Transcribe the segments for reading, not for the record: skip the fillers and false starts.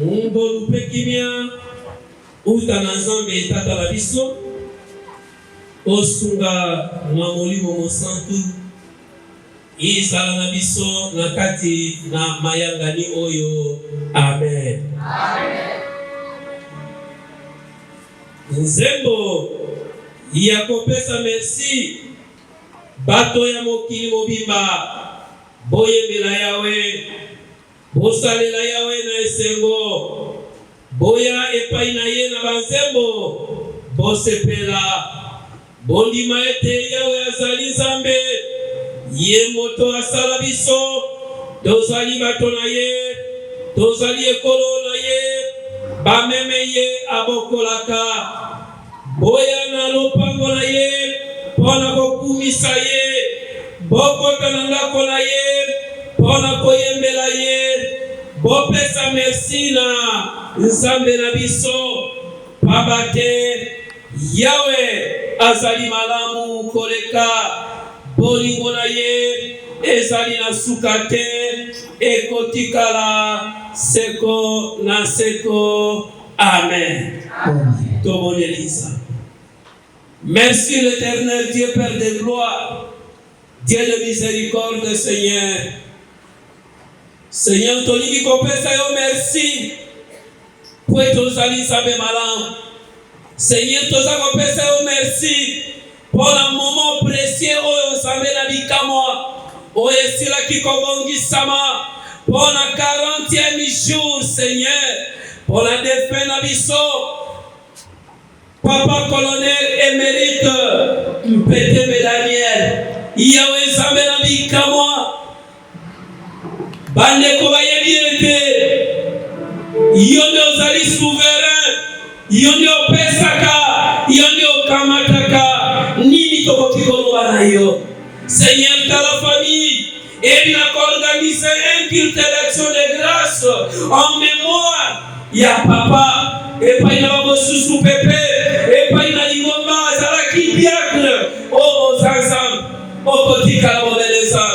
Mbolu pekimia utanazambe tata la biso osunga mwamolimo mosantu izala na biso na kati na mayangani oyo. Amen. Amen. Nzembo ya kopesa merci bato ya mokili mobimba boyembela yawe, bosalela yawe na esengo, boya epai na ye na banzembo, bosepela bondima ete yawe azali Nzambe, ye moto asala biso, tozali bato na ye, tozali ekolo na ye, bameme ye abokolaka, boya na lopango na ye pona kokumisa ye, bokota na ndako na ye pona koyembela ye, bopesa merci na Nzambe na biso pabate yawe azali malamu koleka, bolingo na ye ezali na suka te, ekotikala seko na seko. Amen. Tomonelisa. Merci l'Éternel Dieu Père de gloire, Dieu de miséricorde, Seigneur. Seigneur, tolingi kopesa yo merci pour tozali Nzambe malamu. Seigneur, toza kopesa yo merci pour un moment précieux oyo Nzambe na bikamwa oyo esilaki kobongisama pour na 40e jour, Seigneur, pour la défaite na biso Papa colonel émérite Mpete Daniel yawe Nzambe na bikamwa bandeko bayebi ete yo nde ozali souverain, yo nde opesaka, yo nde okamataka, nini tokoki koloba na yo. Seigneur, ta la famille et bien organiser un culte d'action de grâce en mémoire ya papa et pas na bosusu pepe et pas na lingomba azalaki diacre o ozanzam o kotika la mobeleza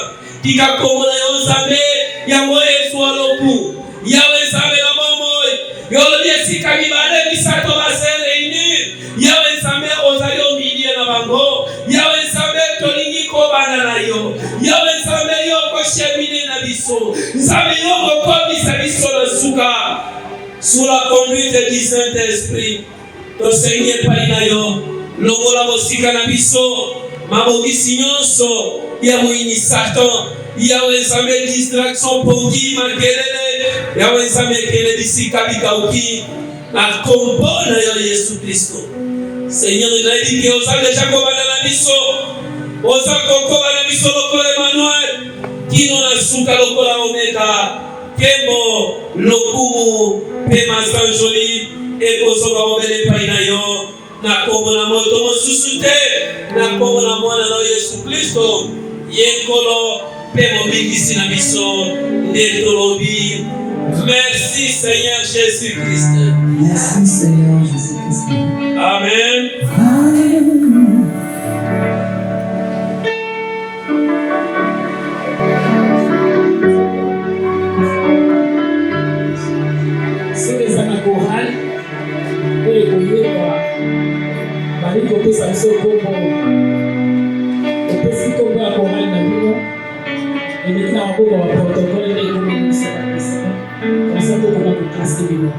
tika komona yo Nzambe yango Yesu aloku yawe Nzambe na bomoi yolo yesika mibale misato basereini yawe Nzambe ozali omilie na bango yawe Nzambe tolingi kobana na yo yawe Nzambe yo koshemine na biso Nzambe yo kokomisa biso na suka sous la conduite du Saint-Esprit. To Seigneur paina yo longola mosika na biso mabongisi nyonso ya muini Satan yawe Nzambe distraction pongi makelele yawe Nzambe kele bisika bikauki na kombo na yo Yesu Kristo. Seigneur, il a dit que aux âmes de Jacob na biso aux âmes koko na biso lokola Emmanuel kino na suka lokola Omega kemo lokumu pema sanjoli ekozoka mobele paina yo na kombo na moto mosusu te na kombo na mwana na Yesu Kristo yekolo pe mobikisi na biso nde tolobi. Merci Seigneur Jésus-Christ. Merci Seigneur Jésus-Christ. Amen. C'est les anacorales et koyeba bali kopesa biso kombo opesi kombo ya korali na bino eleki na maboko ya protokole nde ekomonisa bakisa kasa tokona koklase bino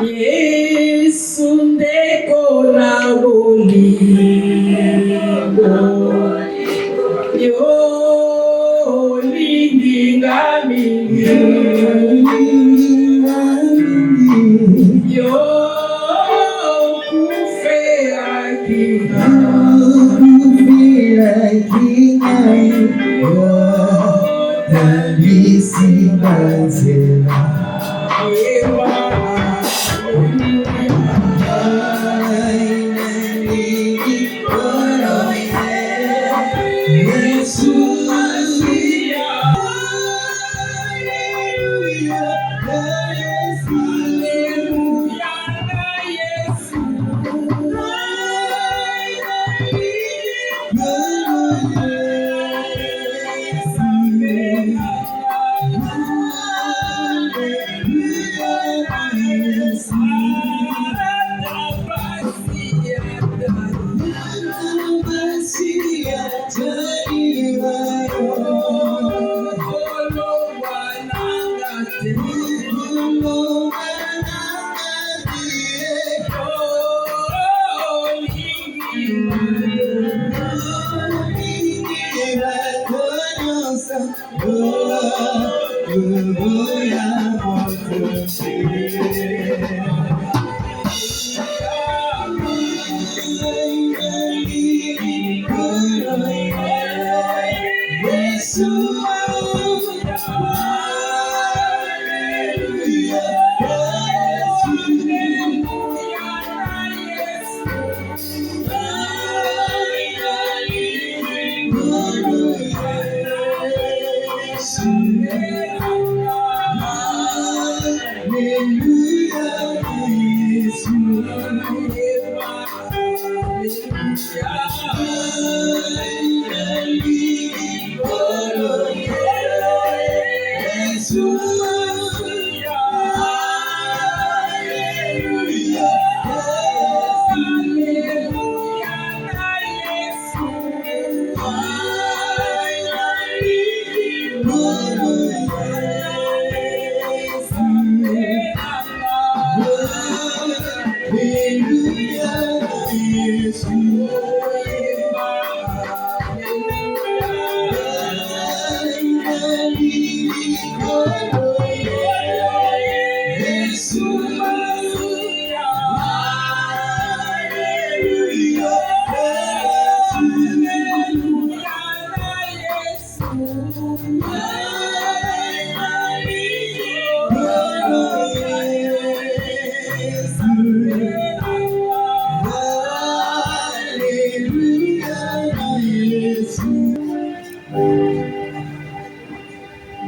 Yesu ndeko na bolingo yo lindinga mingi yo kufea kina talisi banzela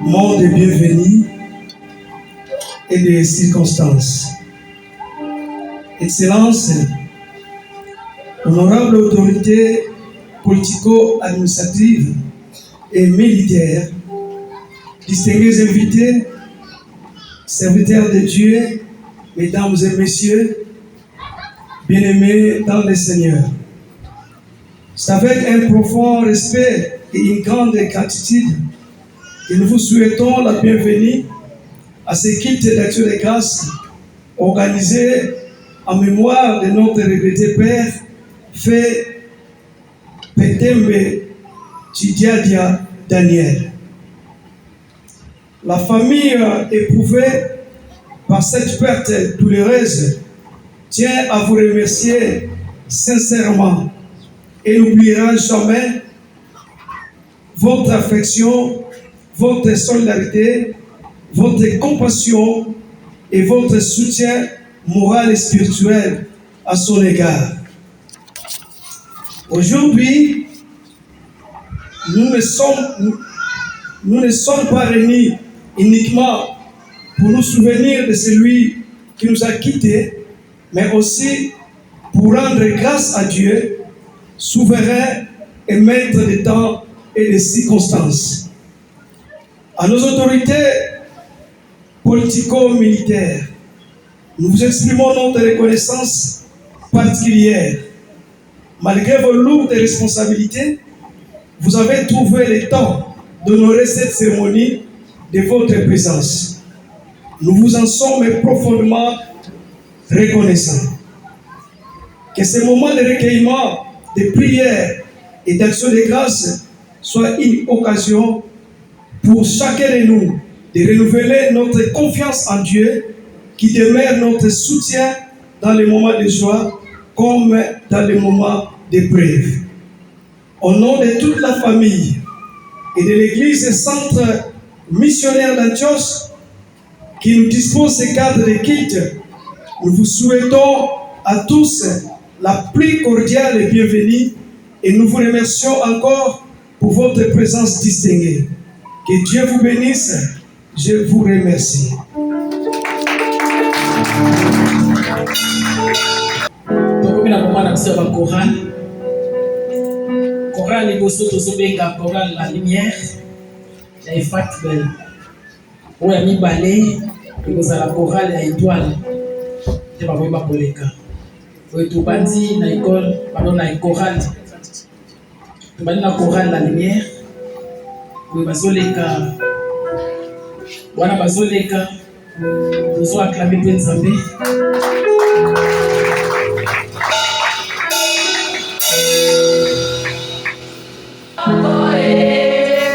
Monde de bienvenue et des circonstances. Excellence, honorable autorité politico-administrative et militaire, distingués invités, serviteurs de Dieu, mesdames et messieurs, bien-aimés dans le Seigneur. C'est avec un profond respect et une grande gratitude que nous vous souhaitons la bienvenue à ce culte d'action de grâce organisé en mémoire de notre regretté père, fait Petembe Chidiadia Daniel. La famille éprouvée par cette perte douloureuse tient à vous remercier sincèrement et n'oubliera jamais votre affection, votre solidarité, votre compassion et votre soutien moral et spirituel à son égard. Aujourd'hui, nous ne sommes pas réunis uniquement pour nous souvenir de celui qui nous a quittés, mais aussi pour rendre grâce à Dieu, souverain et maître des temps et des circonstances. À nos autorités politico-militaires, nous vous exprimons notre reconnaissance particulière. Malgré vos lourdes responsabilités, vous avez trouvé le temps d'honorer cette cérémonie de votre présence. Nous vous en sommes profondément reconnaissants. Que ce moment de recueillement, de prière et d'action de grâce soit une occasion pour chacun de nous de renouveler notre confiance en Dieu qui demeure notre soutien dans les moments de joie comme dans les moments d'épreuve. Au nom de toute la famille et de l'Église centre missionnaire d'Antioche qui nous dispose ce cadre de culte, nous vous souhaitons à tous la plus cordiale et bienvenue et nous vous remercions encore pour votre présence distinguée. Que Dieu vous bénisse. Je vous remercie. Chorale liboso tozobenga chorale la lumière ya Efatbel oyo ya mibale ekozala chorale ya étoile nde bakoyeba koleka oyo tobandi na école pardon na chorale tobandi na chorale la lumière oyo bazoleka wana bazoleka tozo acclame mpe Nzambe.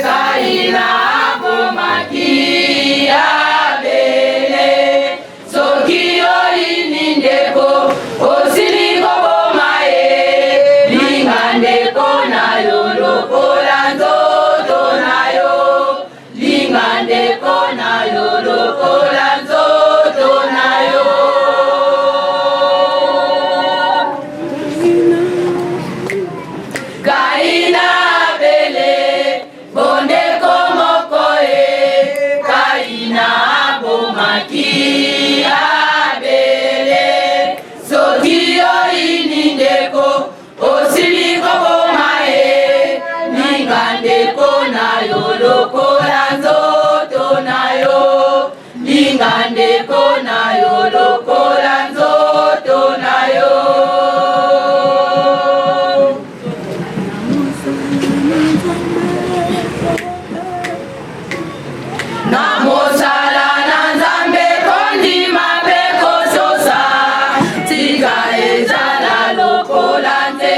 Kaina komaki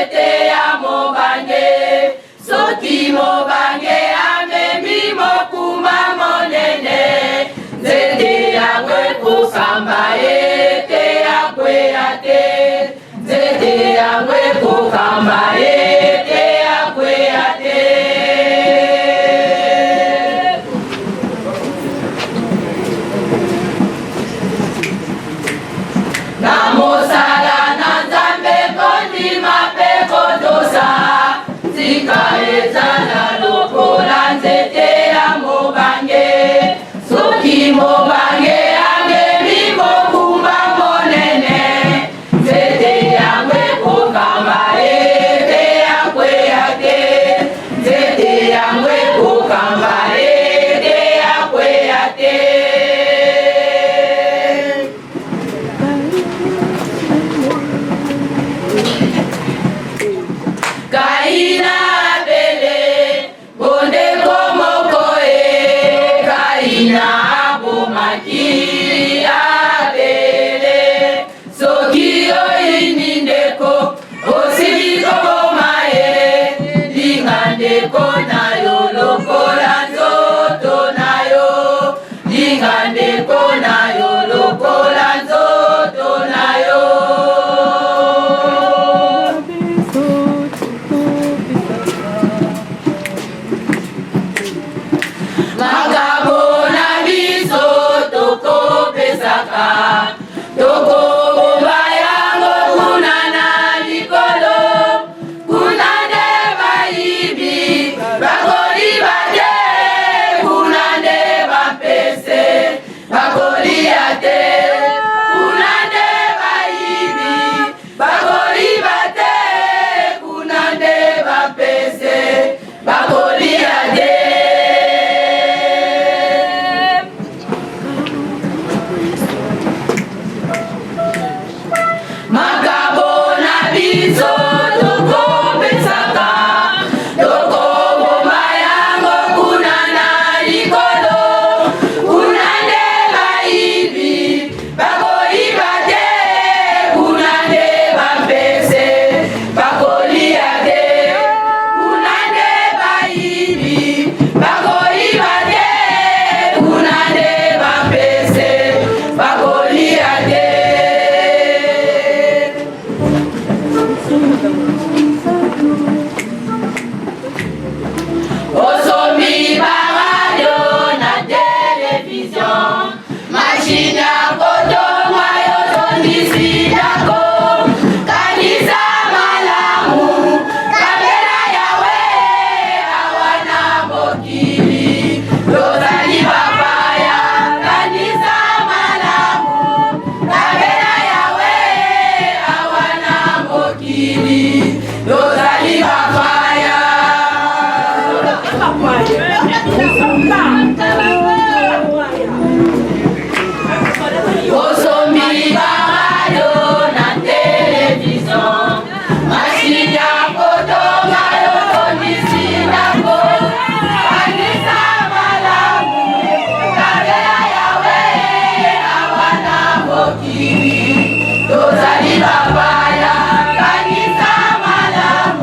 nzete ya mobange soki mobange amemi mokumba monene nzete yango ekokamba ete akwea te nzete yango ekokamba ete akwea te na mosala na Nzambe kondima mpe kodosa tika ezala lokola nzete ya mobange soki mobange amemi mokumba monene nzete yango ekokamba ete akwea te nzete yango ekokamba ete akwea te Kaina Abele, bondeko moko Kaina abomaki Abele, soki oyini ndeko osili koboma linga ndeko na yo lokola nzoto na yo linga ndeko na yo lokola nzoto na yo. Magabo na biso tokopesaka tokobomba yango kuna na likolo kuna nde bayibi bakoliba te kuna nde bapese bakolia te kuna nde bayibi bakoliba te kuna nde bapese bakolia te. Magabo na biso tokopesaka tokobomba yango kuna na likolo kuna nde bayibi bakoyiba te kuna nde bapese bakolia te kuna nde bayibi bakoyiba te kuna nde bapese bakolia te. Osomi ba radio na television machine ya kotonga yo tondisi dako kanisa malamu kamera yawe awana mokili tozali bapaya kanisa malamu kamera yawe awana mokili tozali bapaya. Osomi ba radio na television machine ya kotonga yo tondisi dako kanisa malamu kamera yawe awana mokili tozali bapaya kanisa malamu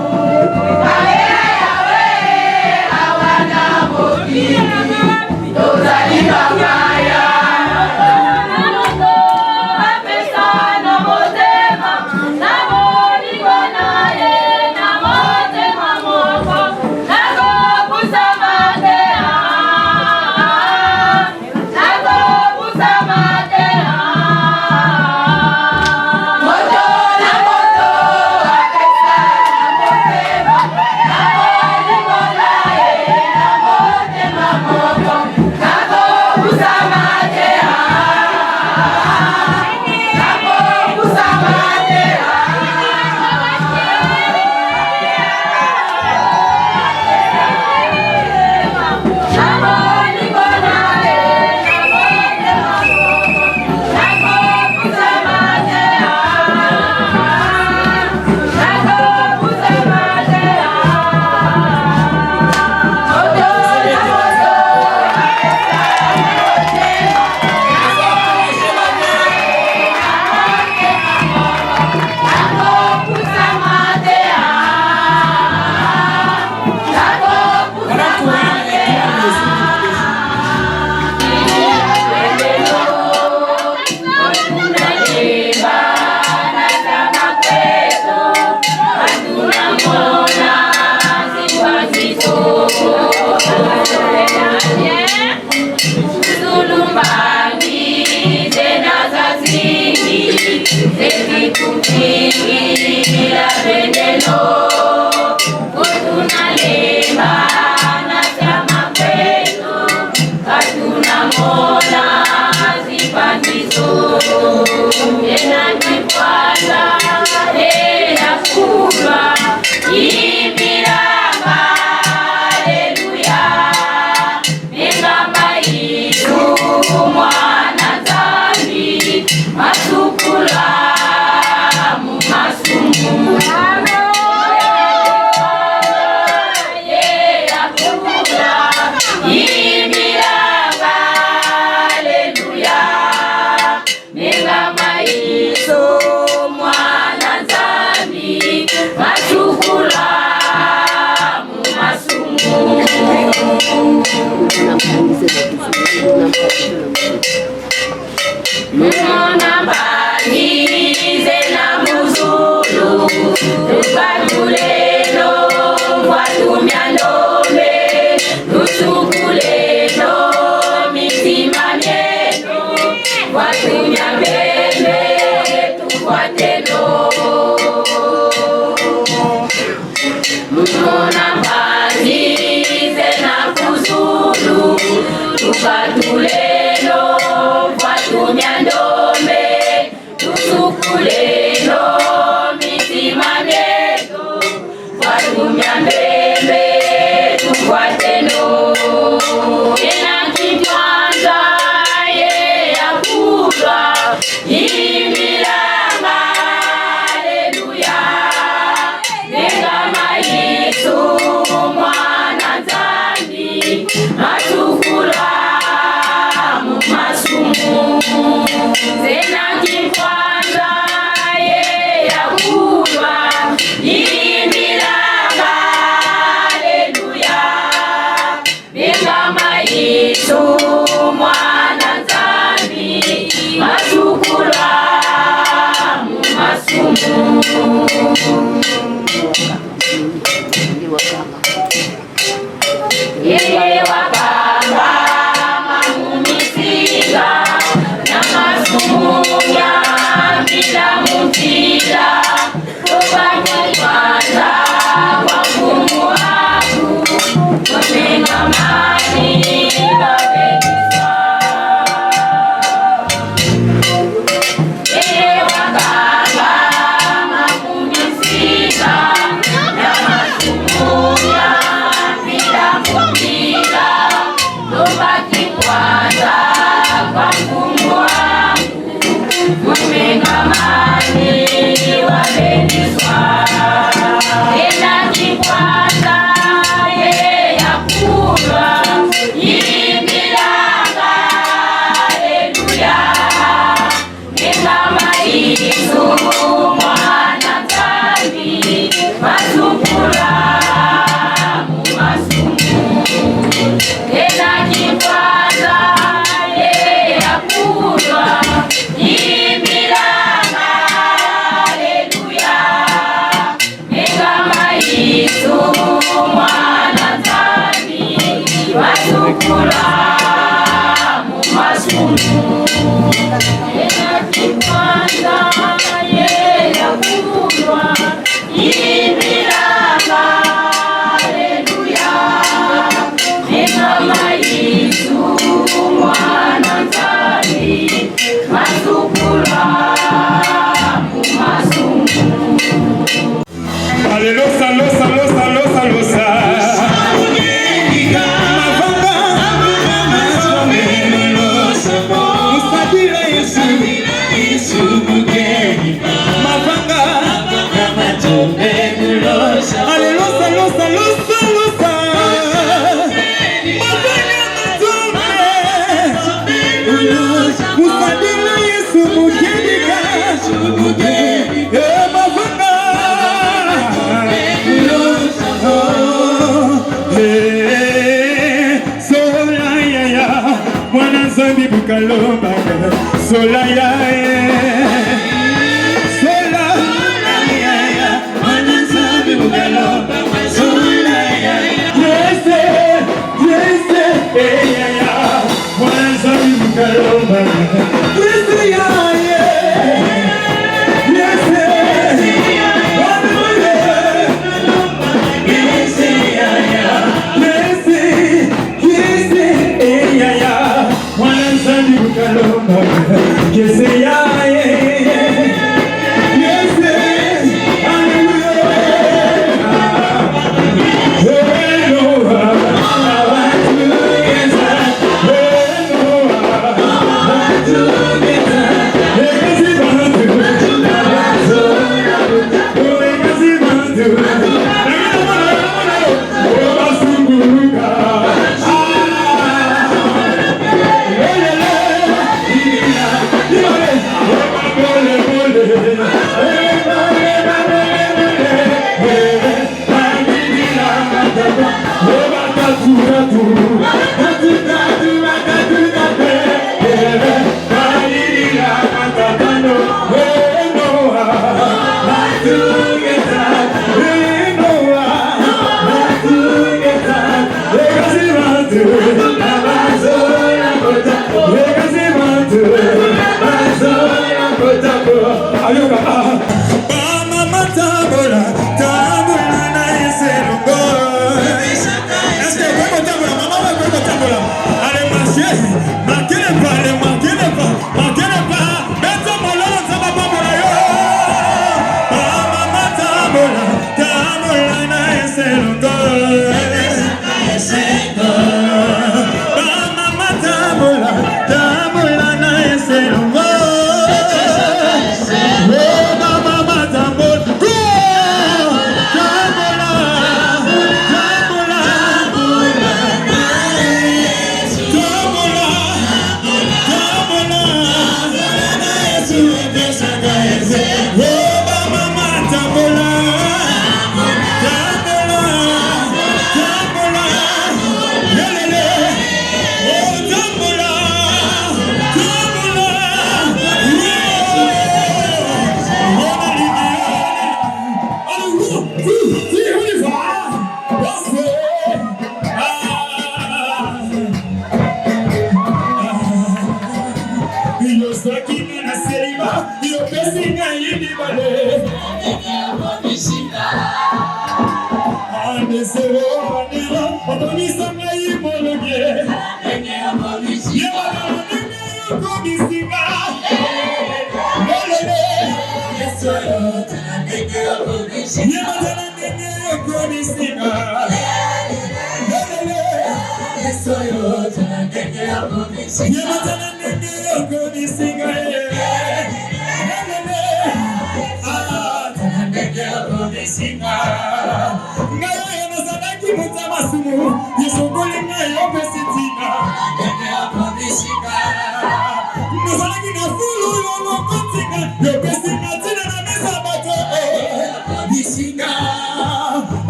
tukona mbazize na kuzulu tukatulelo vatumya ndombe tusukulelo mitima myetu vatumya mbembe tukwateno ena kitwanza ye yakulwa imirama haleluya negama Yesu mwana nzambi matukula mumasumu zena kitwanza ye yakulwa imirama haleluya negama Yesu mwana nzambi matukula mumasumu yeye wakamba mamumisiga na masumunya bila mutila tubaki kwanza kwa ngumu wangu kutenga mani babekisa yeye wakamba mamumisiga na masumunya bila mutila tubaki kwanza kwa ngumu wangu kutenga mani babekisa ena kikwanza ye yakulwa imbiranga haleluya negama Yesu mwana nzambi masukula mumasumu ena kikwanza ye yakulwa imbiranga haleluya negama Yesu mwana nzambi masukula mumasumu ena kikwanza ye yakulwa imbiranga haleluya negama Yesu mwana nzambi masukula mumasumu. Aleluya, alosa, alosa, alosa, alosa. Musadira Yesu, mavanga. Aleluya, alosa, alosa, alosa. Musadira Yesu, mukenika. Mavanga. Sola ya ya, mwana nzambi bukalomba. Sola ya sola ya ya, mwana nzambi bukalomba. Sola ya yese yese ya ya, mwana nzambi bukalomba. Yese ya yese yes, yeah, yes, together.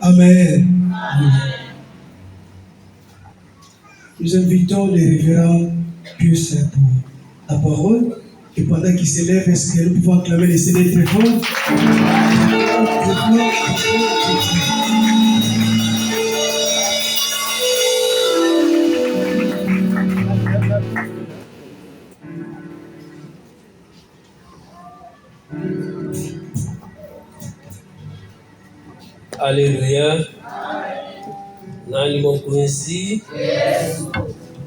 Amen. Nous invitons les révérends Pius pour la parole. Et pendant qu'ils s'élèvent, est-ce que nous pouvons acclamer les CD très fort? Alléluia. Nani mokunzi?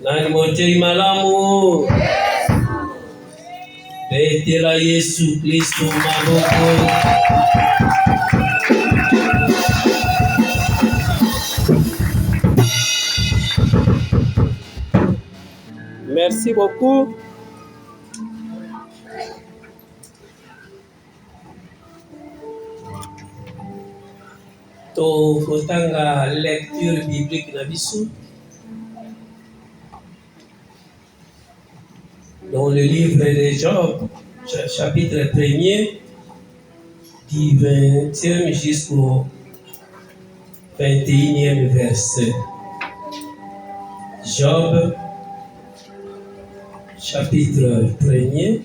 Nani motei malamu? Betela Yesu Kristo maboko. Merci beaucoup. Tokotanga lecture biblique na biso dans le livre de Job, chapitre 1er, du 20e jusqu'au 21e verset. Job, chapitre 1er.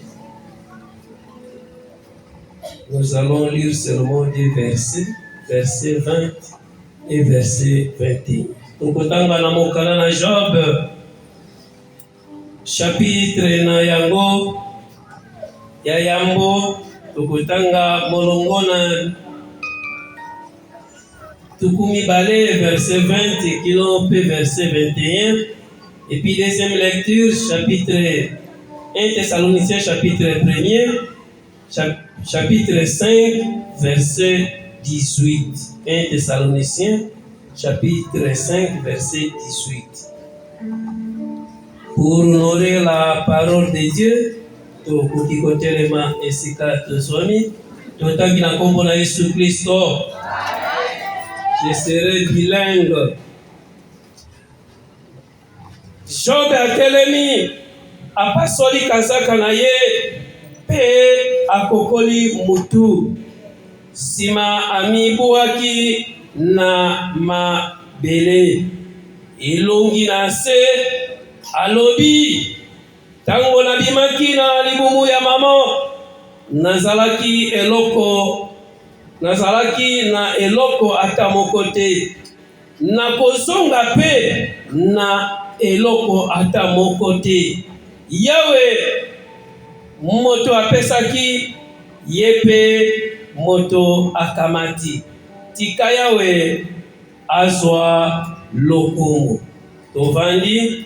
Nous allons lire seulement deux versets, verset 20 et verset 21. Tokotanga na mokala na Job, chapitre na yango ya yambo, tokotanga molongo na tukumi bale verset 20 kilo pe verset 21. Et puis deuxième lecture, chapitre 1 Thessaloniciens chapitre 1er, chapitre 5 verset 18. 1 Thessaloniciens chapitre 5 verset 18. Pour honorer la parole de Dieu, to kutikotelema esika toswami, totangi na kombo na Yesu Kristo. Je serai bilingue. Job atelemi apasoli kazaka na ye pe akokoli mutu. Sima amibuaki na mabele elongi na se alobi tango na bimaki na libumu ya mama nazalaki na eloko ata moko te na kozonga pe na eloko ata moko te. Yawe moto apesaki yepe moto akamati tika Yawe azwa lokumu. Tovandi.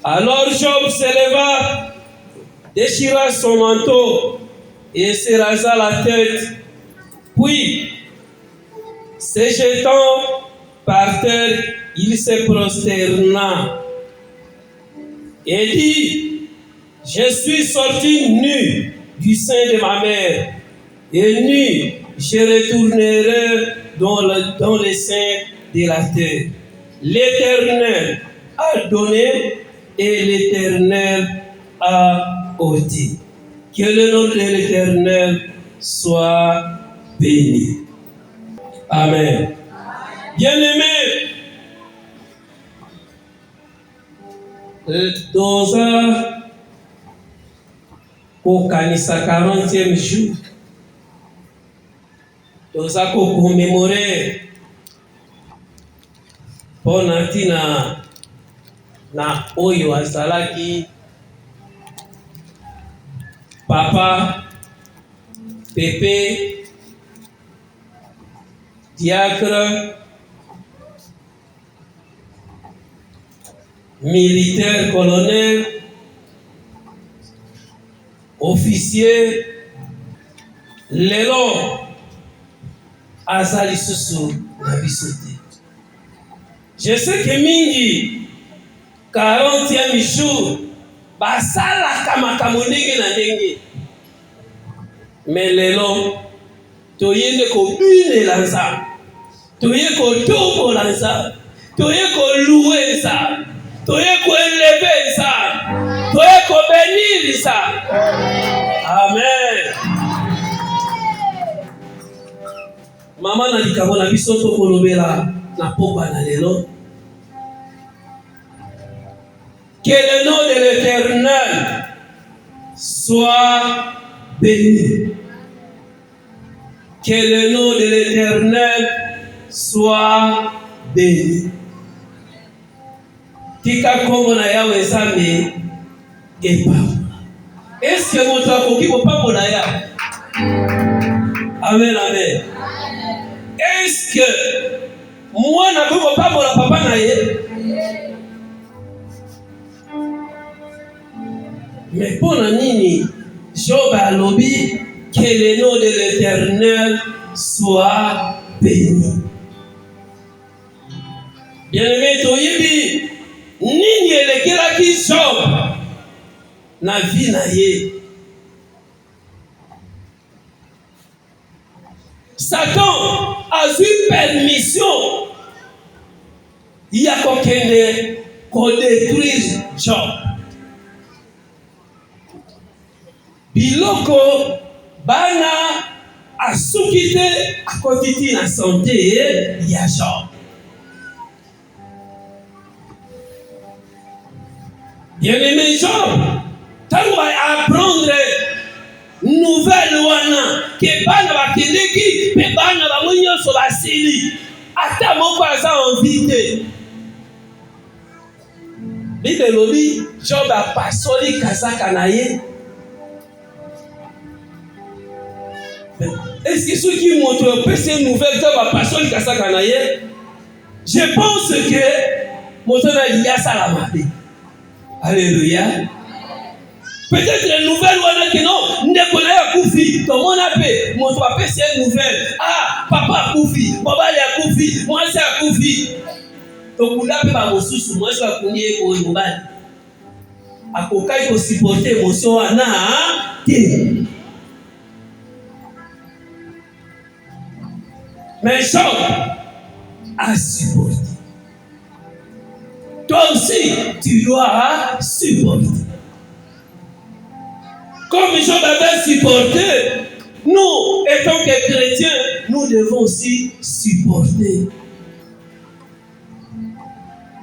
Alors Job se leva, déchira son manteau et se rasa la tête, puis se jetant par terre, il se prosterna et dit: je suis sorti nu du sein de ma mère, et nu je retournerai dans les seins de la terre. L'Éternel a donné et l'Éternel a ôté. Que le nom de l'Éternel soit béni. Amen. Bien-aimés, dans un kokanisa 40e jour, toza kokomemore mpona ntina na oyo azalaki papa Pépé diacre militaire colonel officier lelo azali susu na biso te. Je sais que mingi 40e jour basalaka makambo ndenge na ndenge, mais lelo toyende kobinela Nzambe, toye kotombola Nzambe, toye koluwe Nzambe, toye koeleve Nzambe, toye kobenir Nzambe. Amen. Maman na likambo na biso to kolobela na pokwa na lelo. Que le nom de l'Éternel soit béni. Que le nom de l'Éternel soit béni. Tika kombo na Yawe Nzambe epambola. Est-ce que moto akoki kopambola ya? Amen, amen. Est-ce que moi na koki kopambola papa na ye? Mais pour nini Job alobi que le nom de l'Éternel soit béni. Bien-aimé toyebi nini elekelaki Job na vie na ye. Satan a eu permission ya kokende kodétruire Job. Biloko bana asuki te akotiti na santé ya Job. Bien-aimé Job, tango apprendre nouvelle wana ke bana bakendeki pe bana bango nyonso basili ata moko aza envie te. Bible elobi Job apasoli kazaka na ye. Est-ce que ceux qui montrent une nouvelle Job apasoli kazaka na ye? Je pense que moto na liya salamabe. Alléluia. Peut-être les nouvelles wana que non, ndeko na ya kufi, to mona pe, moto va passer une nouvelle. Ah, papa kufi, baba ya kufi, moi c'est kufi. To kula pe ba mosusu, moi je kunye ko ngobali. Akokai ko supporter émotion wana, te. Mais Job a supporté. Toi aussi, tu dois supporter. Comme Job avait supporté, nous, étant que chrétiens, nous devons aussi supporter.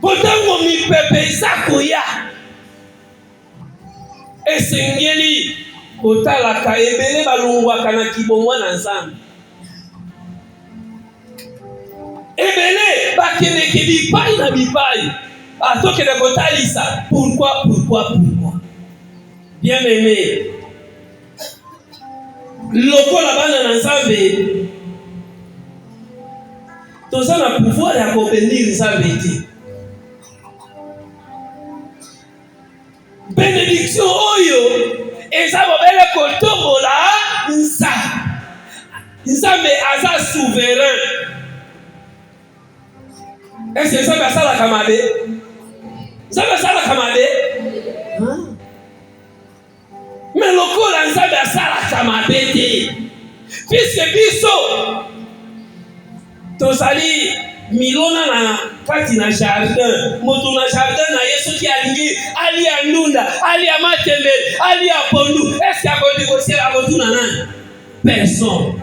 Pourtant, on m'y pepe sakoya. Et sengeli, kota la kaebele balungwa kanaki bomwa na nzambe. Ebele, bakene ke bipai na bipai. Atoke de kotalisa. Pourquoi? Bien aimé. Loko la bana na nzambe. Toza na pouvoir ya kobenir nzambe te. Bénédiction oyo eza bobele kotombola nzambe. Nzambe aza souverain. Est-ce que nzambe asala kamabe? Nzambe asala kamabe? Mais lokola nzambe asala kamabe te. Puisque biso tozali milona na kati na jardin, moto na jardin na yesu ki alingi ali andunda, ali amatembe, ali apondu. Est-ce qu'il y a un négocier à retourner nani? Personne.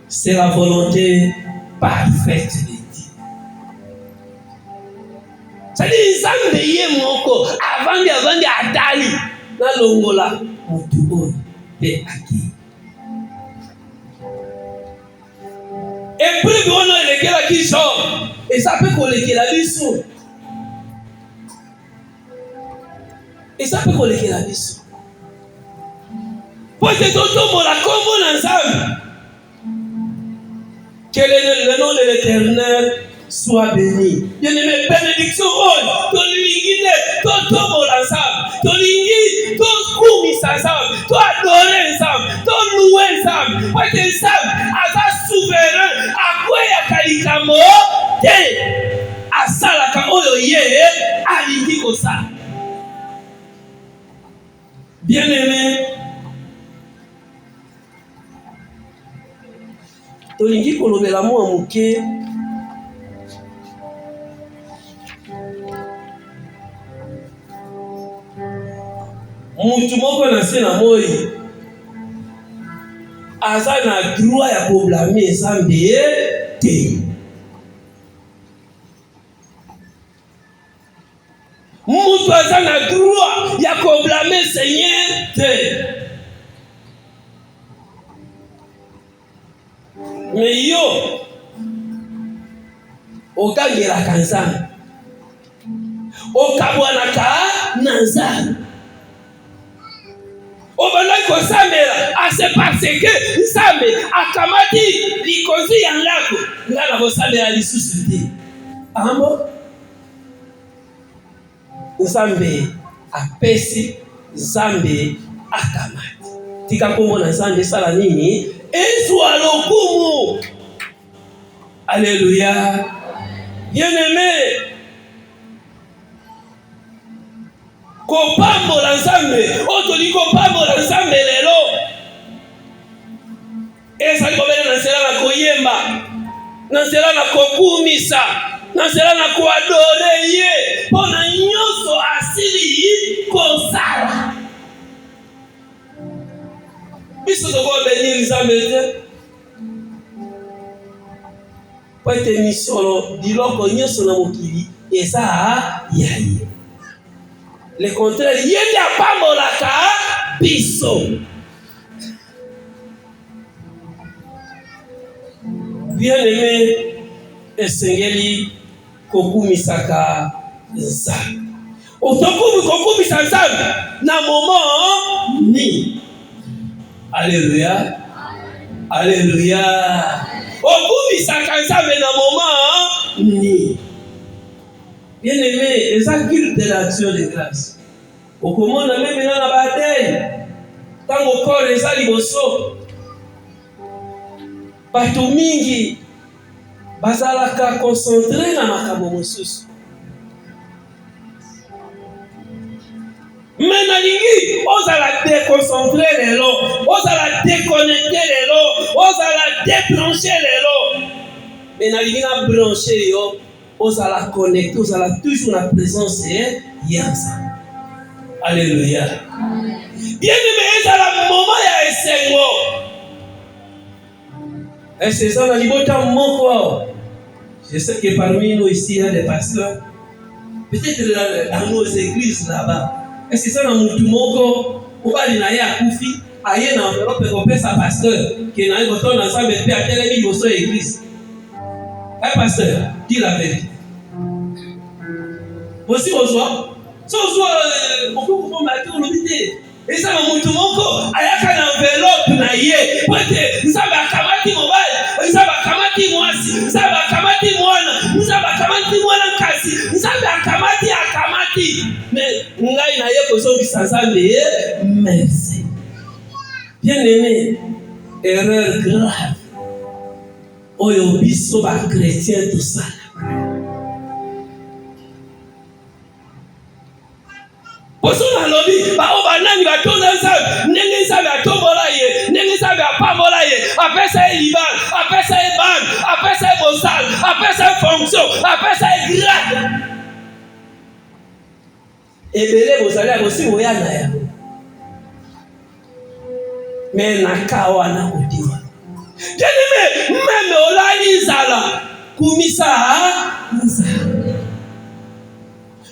C'est la volonté parfaite de Dieu. C'est-à-dire nzambe ye moko avandi atali na longola motu oyo pe aki. Et puis on a lekela ki Job et ça peut kolekela biso. Et ça peut kolekela biso. Pour que tout la kombo na nzambe. Que le nom de l'Éternel soit béni. Bien-aimé, bénédiction, ton lingine, ton tomo ensemble, ton lingi, ton koumi ensemble, ton adoré ensemble, ton loué ensemble. Parce que ensemble, asa souverain, à quoi ya kalikamo, te, asala kamoyo ye, alingi kosa. Bien-aimé, tolingi kolobela mo amuke mutu moko na se na moi aza na droit ya koblame Nzambe te. Mutu aza na droit ya koblame Seigneur te. Mais yo okangelaka Nzambe, okabwanaka na Nzambe, obandaki kosambela ase parce que Nzambe akamati likonzi ya ndako nga na kosambela lisusu te. Ambo Nzambe apesi, Nzambe akamati. Tika kombo na Nzambe sala nini? Ezwa lokumu. Alléluia. Bien-aimé, kopambola Nzambe, otoli kopambola Nzambe lelo. Ezali kobela na nzela na koyemba, na nzela na kokumisa, na nzela na koadore ye, pona nyonso asili kosala. Biso toko benir Nzambe te. Po ete misolo biloko nyonso na mokili eza ya ye. Le contraire, ye nde apambolaka biso. Bien-aimé, esengeli kokumisaka Nzambe. Kokumisa Nzambe na moment ni. Alléluia. Alléluia. Okumisaka Nzambe na moment ni. Bien-aimé, eza culte de l'action de grâce. Okomona meme na badei. Tango kore eza liboso. Bato mingi bazalaka concentré na makambo mosusu. Mais nalingi ozala déconcentré lelo, ozala déconnecté lelo, ozala débranché lelo. Mais nalingi na branché yo, ozala connecté, ozala toujours na présence yanza. Alléluia. Bien-aimé, ezala moment ya esengo. Et c'est ça, je sais que parmi nous ici, il y a des pasteurs. Peut-être dans nos églises là-bas. Et c'est ça, dans mon moko, on va aller à Koufi, ailleurs dans l'Europe, on peut sa pasteur, qui est dans le bouton ensemble et puis à telle église, au église. Un pasteur, dis la vérité. Aussi, on voit. Si on voit, beaucoup de matin, on le dit. Et ça, mon moko, ayaka na enveloppe na ye. Pote, nzambe akamati mobile, nzambe akamati mwasi, nzambe akamati mwana, nzambe akamati mwana kasi, nzambe akamati. Mais ngai na ye kozongisa Nzambe merci. Bien-aimé, erreur grave. Oyo biso ba chrétien tout ça. Posona lobi ba obanani ba toza Nzambe, ndenge Nzambe atombola ye, ndenge Nzambe apambola ye, apesa ye liban, apesa ye ban, apesa ye bosal, apesa ye fonction, apesa ye grade. Ebele bozali aussi boya na ya. Mais nakawa na kodiwa. Kenime meme olali zala kumisa Nzambe.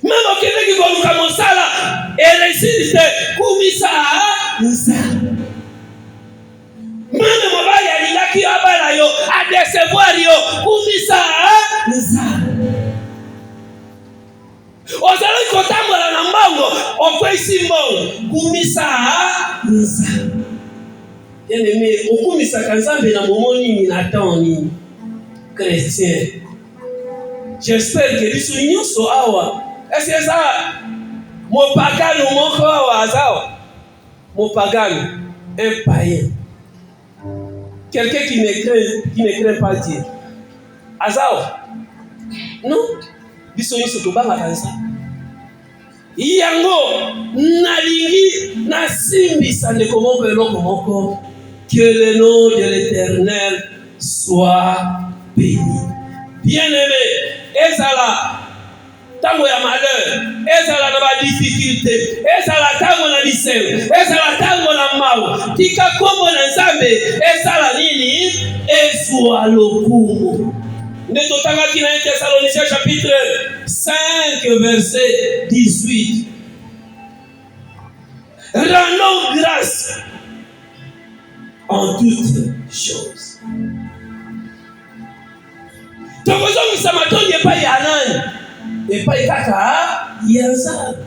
Même au Québec, ils vont nous commencer là. Et réussir, kumisa Nzambe. Même mon bail a dit là qui a bala yo, à décevoir yo, kumisa Nzambe. Ozali kotambola na mbongo, okwesi mbongo, kumisa Nzambe. Bien-aimé, okumisa Nzambe na momoni ni na temps ni chrétien. J'espère que biso nyonso awa. Est-ce que ça, mon pagan ou mon hasard, mon pagan, un païen, quelqu'un qui ne craint pas Dieu. Hasard, non, bisoni sotoba makansa. Yango nalingi na simbi sande komoko eloko moko. Que le nom de l'Éternel soit béni. Bien-aimé, ezala tango ya malheur, ezala na ba difficulté, ezala tango na liseu, ezala tango na mawa, tika kombo na Nzambe, ezala nini? Ezwa lokumu. Nde totangaki na Thessaloniciens chapitre 5 verset 18. Rendons grâce en toutes choses. Tokozongisa matoni epai ya nani? Epai kaka ya Nzambe.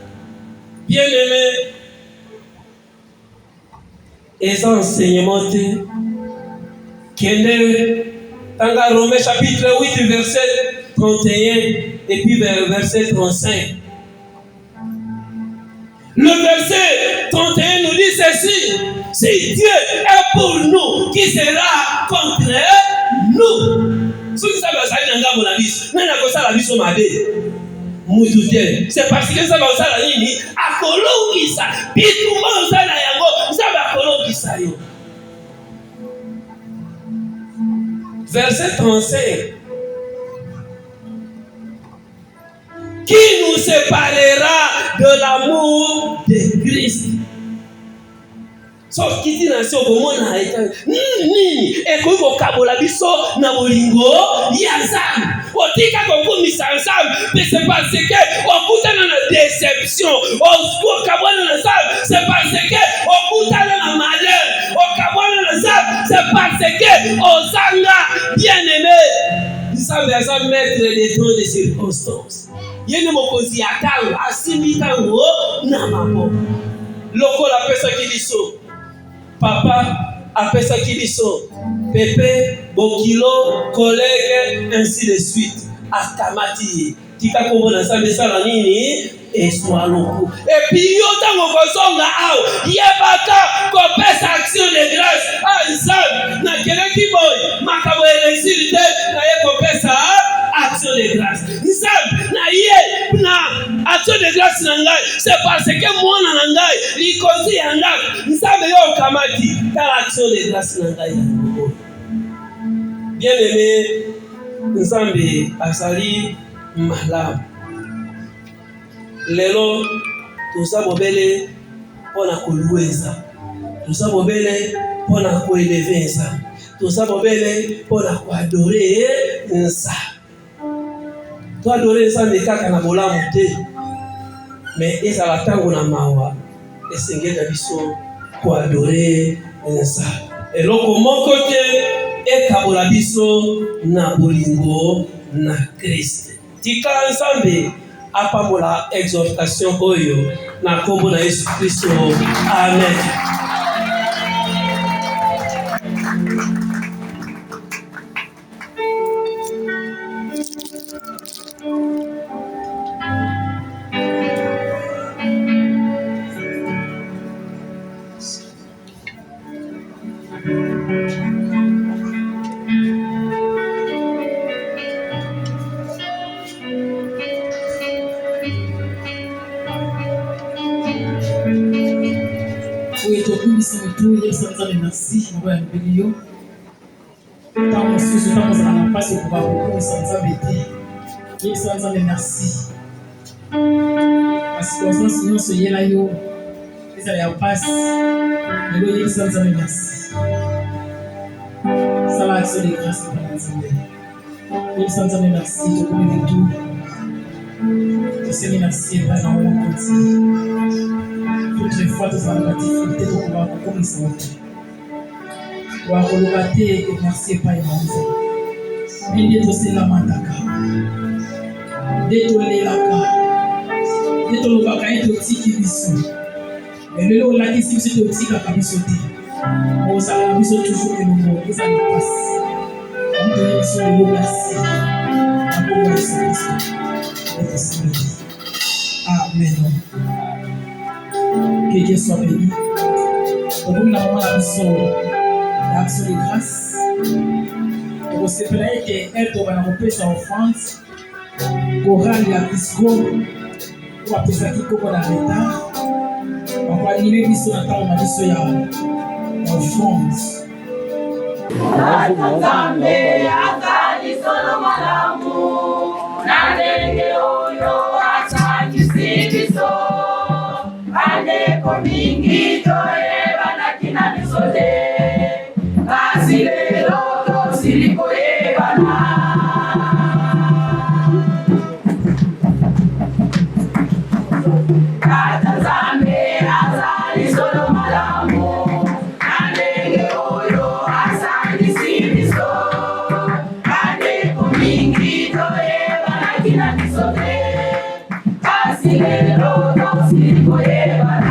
Bien-aimé, eza enseignement te kende tanga Romains chapitre 8 verset 31 et puis verset 35. Le verset 31 nous dit ceci: si Dieu est pour nous, qui sera contre nous? C'est parce que ça va usala nini akolongisa bituma usala yango ça va akolongisa yo. Verset 35. Qui nous séparera de l'amour de Christ? Sauf qui dit na sio bomona haita nini ekoiko kabola biso na bolingo ya Nzambe otika kokumisa Nzambe, mais c'est parce que okutana na déception okabona na Nzambe, c'est parce que okutana na malheur okabona na Nzambe, c'est parce que ozanga bien-aimé Nzambe aza maître des temps de circonstances. Yene mokozi atango asimi tango na mabo lokola pesa kiliso papa apesa kibiso pepe bokilo collègue ainsi de suite akamati tika kombo na Nzambe sala nini eswa loko et puis yo tango kozonga ao yebaka kopesa action de grâce a Nzambe na keleki boy makabo réussite na ye kopesa action de grâce Nzambe na ye na action de grâce na ngai, c'est parce que mwana na ngai likozi ya ngai Nzambe yo kamati ta action de grâce na ngai. Bien aimé, Nzambe azali malamu. Lelo toza bobele pona kolueza, toza bobele pona koeleve Nzambe, toza bobele pona koadore Nzambe. To adore Nzambe kaka na bolamu te, mais ezala tango na mawa esengeli biso koadore Nzambe. Eloko moko te ekabola biso na bolingo na Kristo. Tika Nzambe apambola exhortation oyo na kombo na Yesu Kristo. Amen. Merci, Nzambe merci. Parce que nous sommes là, yo, et ça y passe. Nous sommes merci. Ça va action de grâce pour Nzambe. Nous sommes merci. Tu connais tout. Tu sais merci par l'amour continu. Toutes les fois, tu vas la difficulté de pouvoir comme ça. Tu vas regarder et merci par l'amour. Mais Dieu te sait la mataka. Détourner la carte. Détourner la carte et te tirer biso. Mais le lot là ici c'est te tirer la carte sauter. On ça biso toujours le moment et ça nous passe. On te sur le lot là. Amen. Que Dieu soit béni. Pour nous, la mission d'action de grâce. Pour se plaindre qu'elle doit avoir sa offrande. Chorale ya discours. Pour appeler ça qui comme dans l'état. On va animer mission dans la mission ya offrande. Nzambe akalisolo malamu na ndenge oyo asakisi biso. Bandeko mingi toyebana kina misode kasi lelo tosili koyebana kata Nzambe azali solo malamu andenge oyo asangisi biso bandeko mingi toyebana kina misode kasi lelo tosili koyebana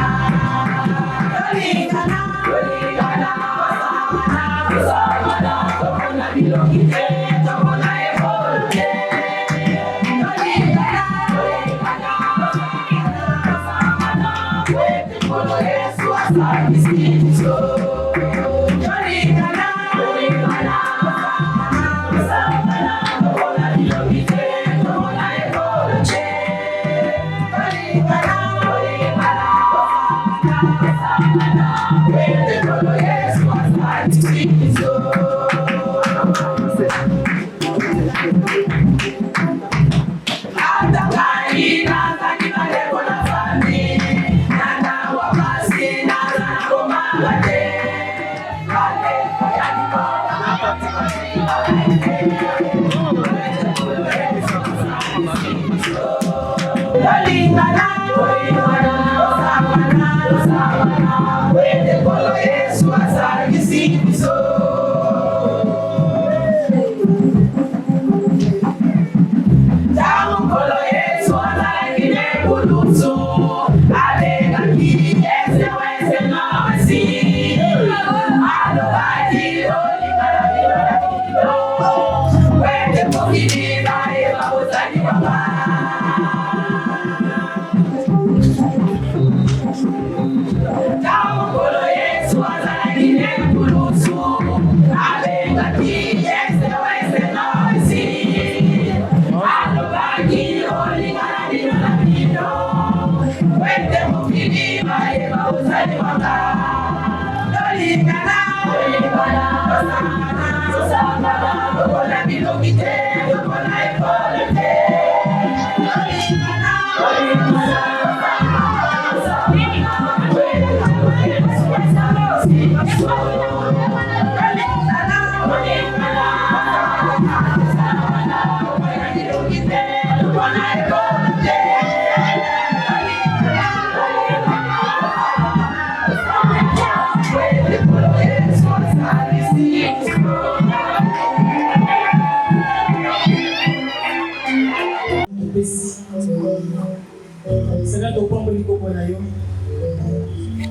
Seigneur, ton pompe du coco na yo.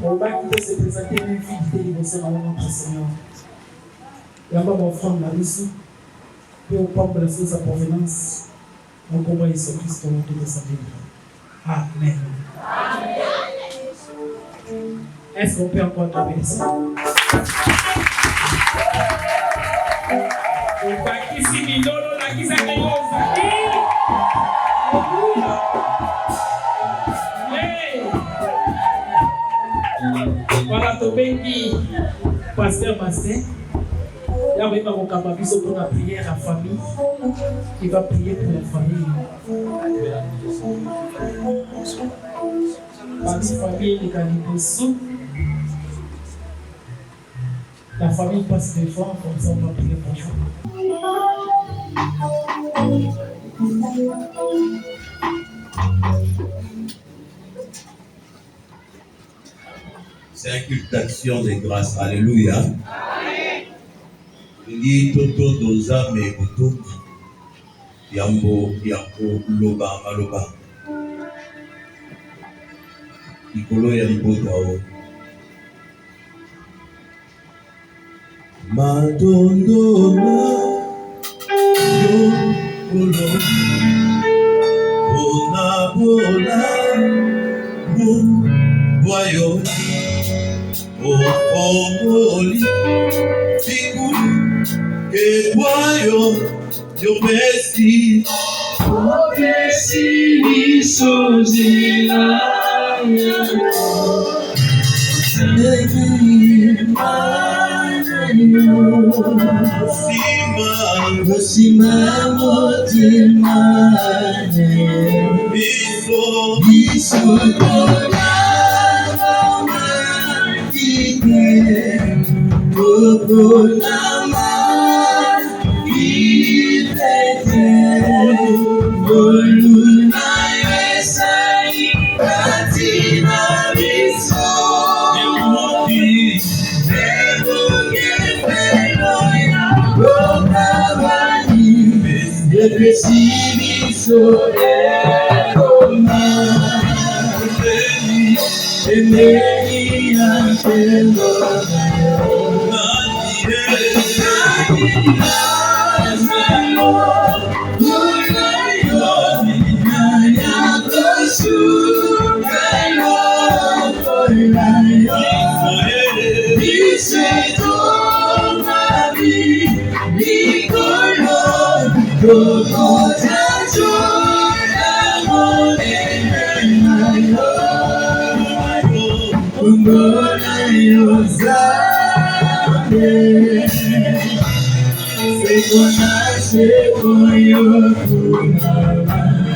On va quitter se présenter une fille de dévotion à notre Seigneur. Et on va m'offrir la mission. Et on pompe la sa provenance. On combat Jésus Christ au nom de sa vie. Amen. Est-ce qu'on peut encore taper ça? On va ici, Mindolo, la qui s'appelle voilà, Tobengi, pasteur Massé. Il y a même un biso pour la prière à famille. Il va prier pour la famille. La famille de Calibosso. La famille passe des fois, comme ça on va prier pour vous. C'est un culte d'action de grâce. Alléluia. Amen. Ni toto doza me botoki. Yambo loba maloba. Ikolo ya libota o. Madondona yo kolo. Bona bona mo voyo. Omoli fiku ke boyo yo besi o besi ni sozila Sima motima biso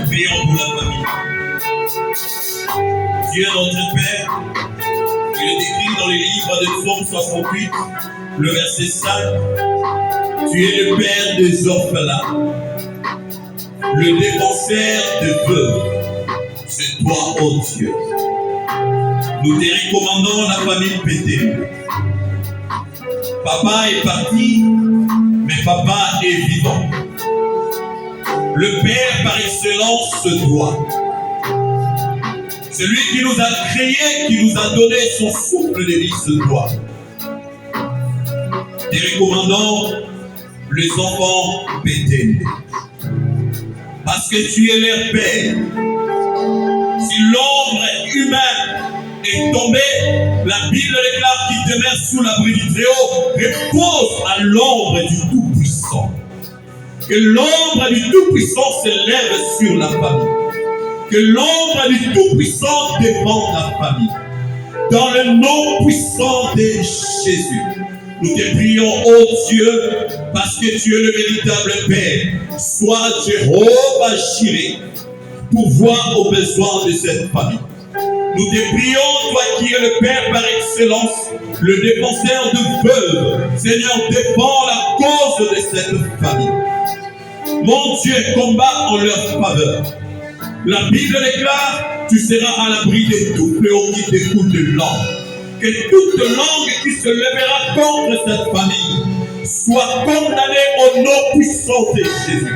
Prions pour la famille. Dieu notre Père, il est écrit dans les livres de Psaume 68, le verset 5, tu es le Père des orphelins, le défenseur des veuves, c'est toi, oh Dieu. Nous te recommandons la famille Pété. Papa est parti, mais papa est vivant. Le Père par excellence, c'est toi. Celui qui nous a créés, qui nous a donné son souffle de vie, c'est toi. Te recommandons les enfants Pété. Parce que tu es leur Père. Si l'ombre humaine est tombée, la Bible déclare qu'il demeure sous l'abri du Très-Haut, repose à l'ombre du Tout-Puissant. Que l'ombre du Tout-Puissant s'élève sur la famille. Que l'ombre du Tout-Puissant défende la famille. Dans le nom puissant de Jésus, nous te prions, oh Dieu, parce que tu es le véritable Père. Sois Jéhovah Jireh, pour voir aux besoins de cette famille. Nous te prions, toi qui es le Père par excellence, le défenseur de veuves. Seigneur, défends la cause de cette famille. Mon Dieu, combat en leur faveur. La Bible déclare, tu seras à l'abri de tout fléau qui découle de langue. Que toute langue qui se lèvera contre cette famille soit condamnée au nom puissant de Jésus.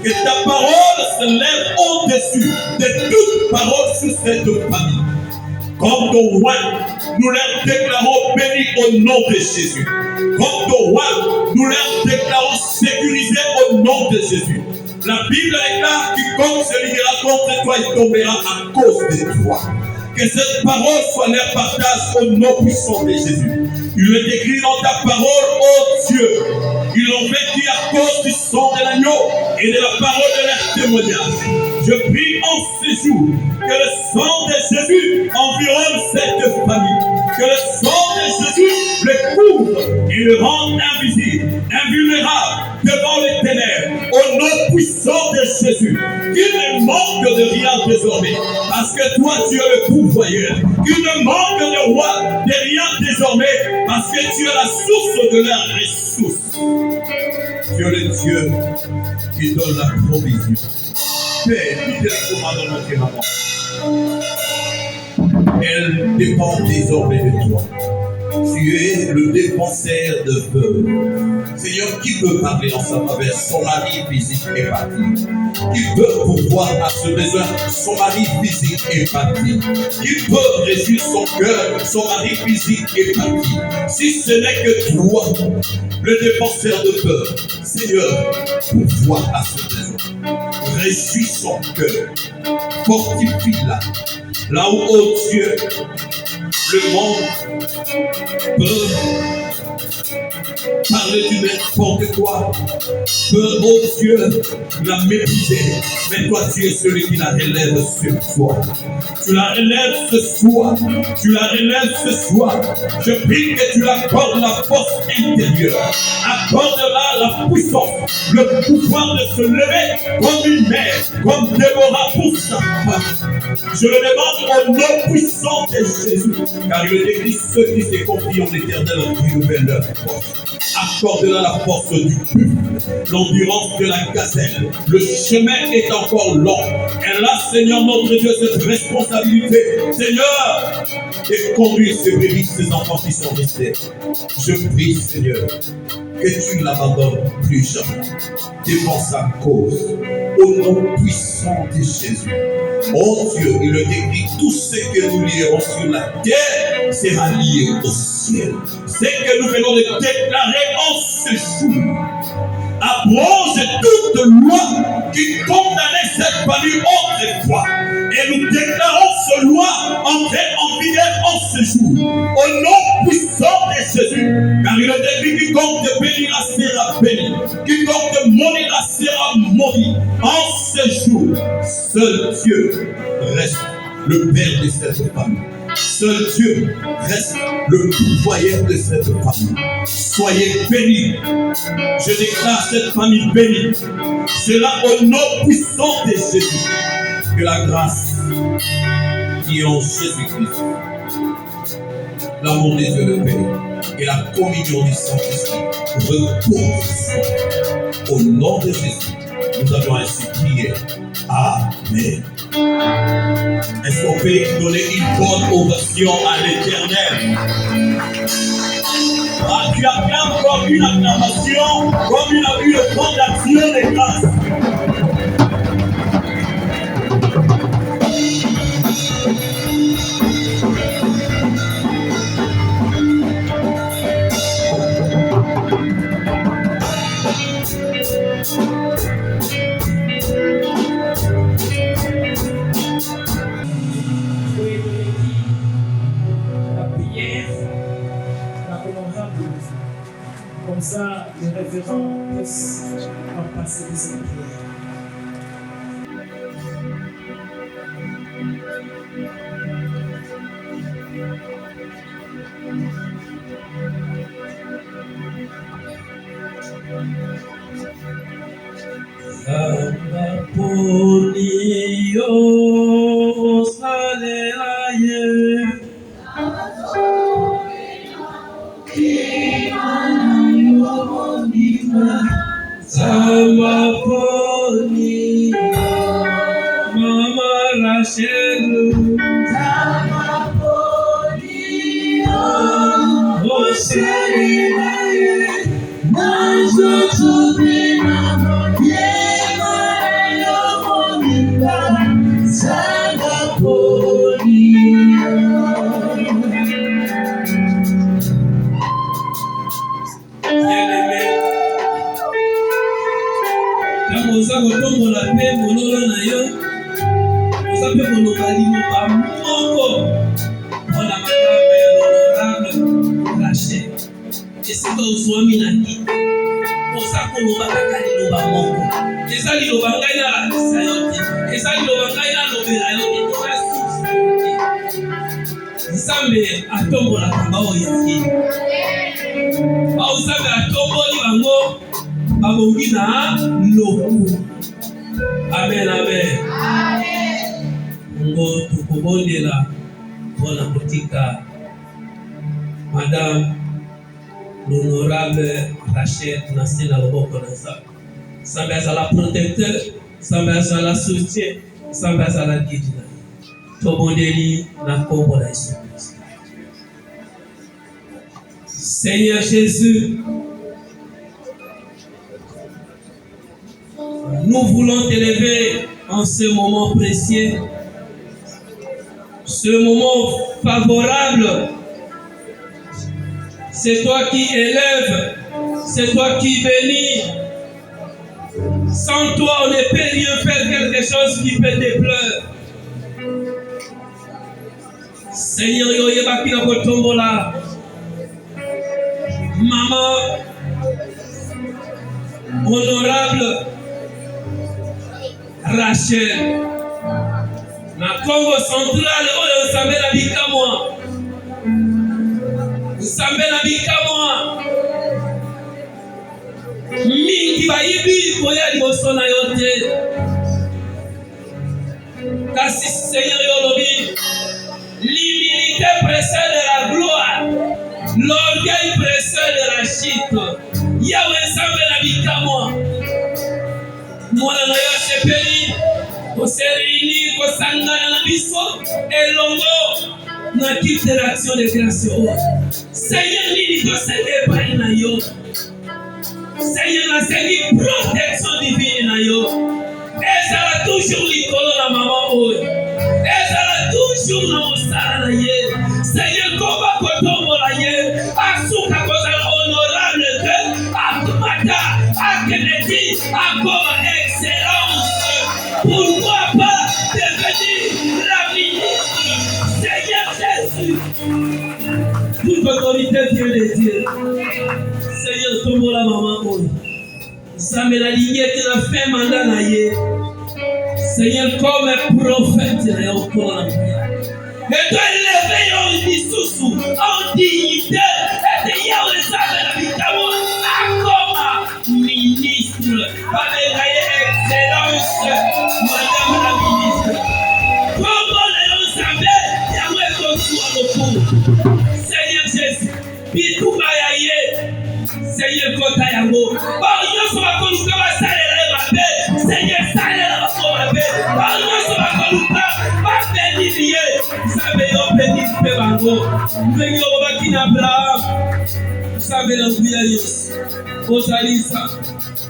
Que ta parole se lève au-dessus de toute parole sur cette famille. Comme ton roi, nous leur déclarons bénis au nom de Jésus. Comme ton roi, nous leur déclarons sécurisés au nom de Jésus. La Bible déclare que quiconque se liguera contre toi, il tombera à cause de toi. Que cette parole soit leur partage au nom puissant de Jésus. Il est écrit dans ta parole, oh Dieu, ils l'ont vécu à cause du sang de l'agneau et de la parole de leur témoignage. Je prie en ce jour que le sang de Jésus environne cette famille. Que le sang de Jésus le couvre et le rende invisible, invulnérable devant les ténèbres. Au nom puissant de Jésus, qu'il ne manque de rien désormais. Parce que toi, tu es le pourvoyeur. Qu'il ne manque de roi de rien désormais. Parce que tu es la source de leurs ressources. Tu es le Dieu qui donne la provision. Père, nous te recommandons notre maman. Elle dépend désormais de toi. Tu es le défenseur de veuves. Seigneur, qui peut parler en sa faveur? Son mari physique est parti. Qui peut pourvoir à ce besoin? Son mari physique est parti. Qui peut réjouir son cœur? Son mari physique est parti. Si ce n'est que toi, le défenseur de veuves, Seigneur, pourvoir à ce besoin. Réjouis son cœur. Fortifie-la. Là où, oh Dieu, le monde peut parler du n'importe quoi, peut, oh Dieu, la mépriser. Mais toi, tu es celui qui la relève sur toi. Tu la relèves ce soir. Tu la relèves ce soir. Je prie que tu l'accordes la force intérieure. Accorde-la la puissance, le pouvoir de se lever comme une mère, comme Déborah pour sa femme. Je le demande au nom puissant de Jésus, car il est écrit ceux qui se confient en l'Éternel renouvellent leur force. Accorde-la la force du buffle, l'endurance de la gazelle. Le chemin est encore long. Et là, Seigneur notre Dieu, cette responsabilité, Seigneur, et conduire ces bébés, ces enfants qui sont restés. Je prie, Seigneur, que tu ne l'abandonnes plus jamais. Défends sa cause au nom puissant de Jésus. Oh Dieu, il est écrit, tout ce que nous lierons sur la terre sera lié au ciel. Ce que nous venons de déclarer en ce jour abroge toute loi qui condamnait cette famille autrefois. Et nous déclarons ce loi entrer en vigueur en ce jour. Au nom puissant de Jésus. Car il est écrit, quiconque te bénira sera béni. Quiconque te maudira sera maudit. En ce jour, seul Dieu reste le Père de cette famille. Seul Dieu reste le pourvoyeur de cette famille. Soyez bénis. Je déclare cette famille bénie. C'est là au nom puissant de Jésus que la grâce qui est en Jésus-Christ, l'amour des Dieu le Père et la communion du Saint-Esprit reposent. Au nom de Jésus, nous avons ainsi prié. Amen. Est-ce qu'on peut donner une bonne ovation à l'Éternel? Ah, tu acclames comme une acclamation, comme une grande action de grâce. Comme ça, les révérends puissent en passer de cette prière. Amen, amen. Ngo tukubondela bona kutika Madame l'honorable Rachel Nasina Loboko Nasa. Sambeza la protecteur, sambeza la soutien, sambeza la guide. Tobondeli na kombo la Jésus. Seigneur Jésus, nous voulons t'élever en ce moment précieux, ce moment favorable. C'est toi qui élèves, c'est toi qui bénis. Sans toi, on ne peut rien faire, quelque chose qui peut te plaire. Seigneur, yoyeba kila kotombola. Maman, honorable Rachel. Na Congo central, oyo Nsambela bikamwa. Nsambela bikamwa. Mingi bayibi koya liboso na yo te. Kasi Seigneur yolobi, l'humilité précède la gloire, l'orgueil précède la chute. Yawe Nsambela bikamwa. Mwana na yo sepeli, kose réunir, kosangana na biso, elongo na kite l'action de grâce. Seigneur nini tosende epai na yo. Seigneur nasengi protection divine na yo. Ezala toujours likolo na mama oyo. Ezala toujours na mosala na ye. Seigneur koba kotombola ye. Asuka kozala honorable que akumata akenedi akoma excellence. Pourquoi pas devenir la ministre? Seigneur Jésus. Toute autorité vient de Dieu. Seigneur tombola mama oyo. Nsambela lignete na fin mandat na ye. Seigneur comme prophète na yo mpona na mia. Et toi élevé yo lisusu en dignité. Et te yawe Nsambela bikamo akoma ministre. Babenga ye excellence. Madame la ministre. Kombo na yo Nzambe yango ekosuwa lokumu. Seigneur Jésus. Bitumba ya ye. Seigneur kota yango. Nyonso bakoluka basalela ye mabe. Seigneur salela bango mabe. Nyonso bakoluka babeni ye. Nzambe yo beni mpe bango. Ndenge obaki na Abraham. Nzambe na nguya nyonso. Ozalisa.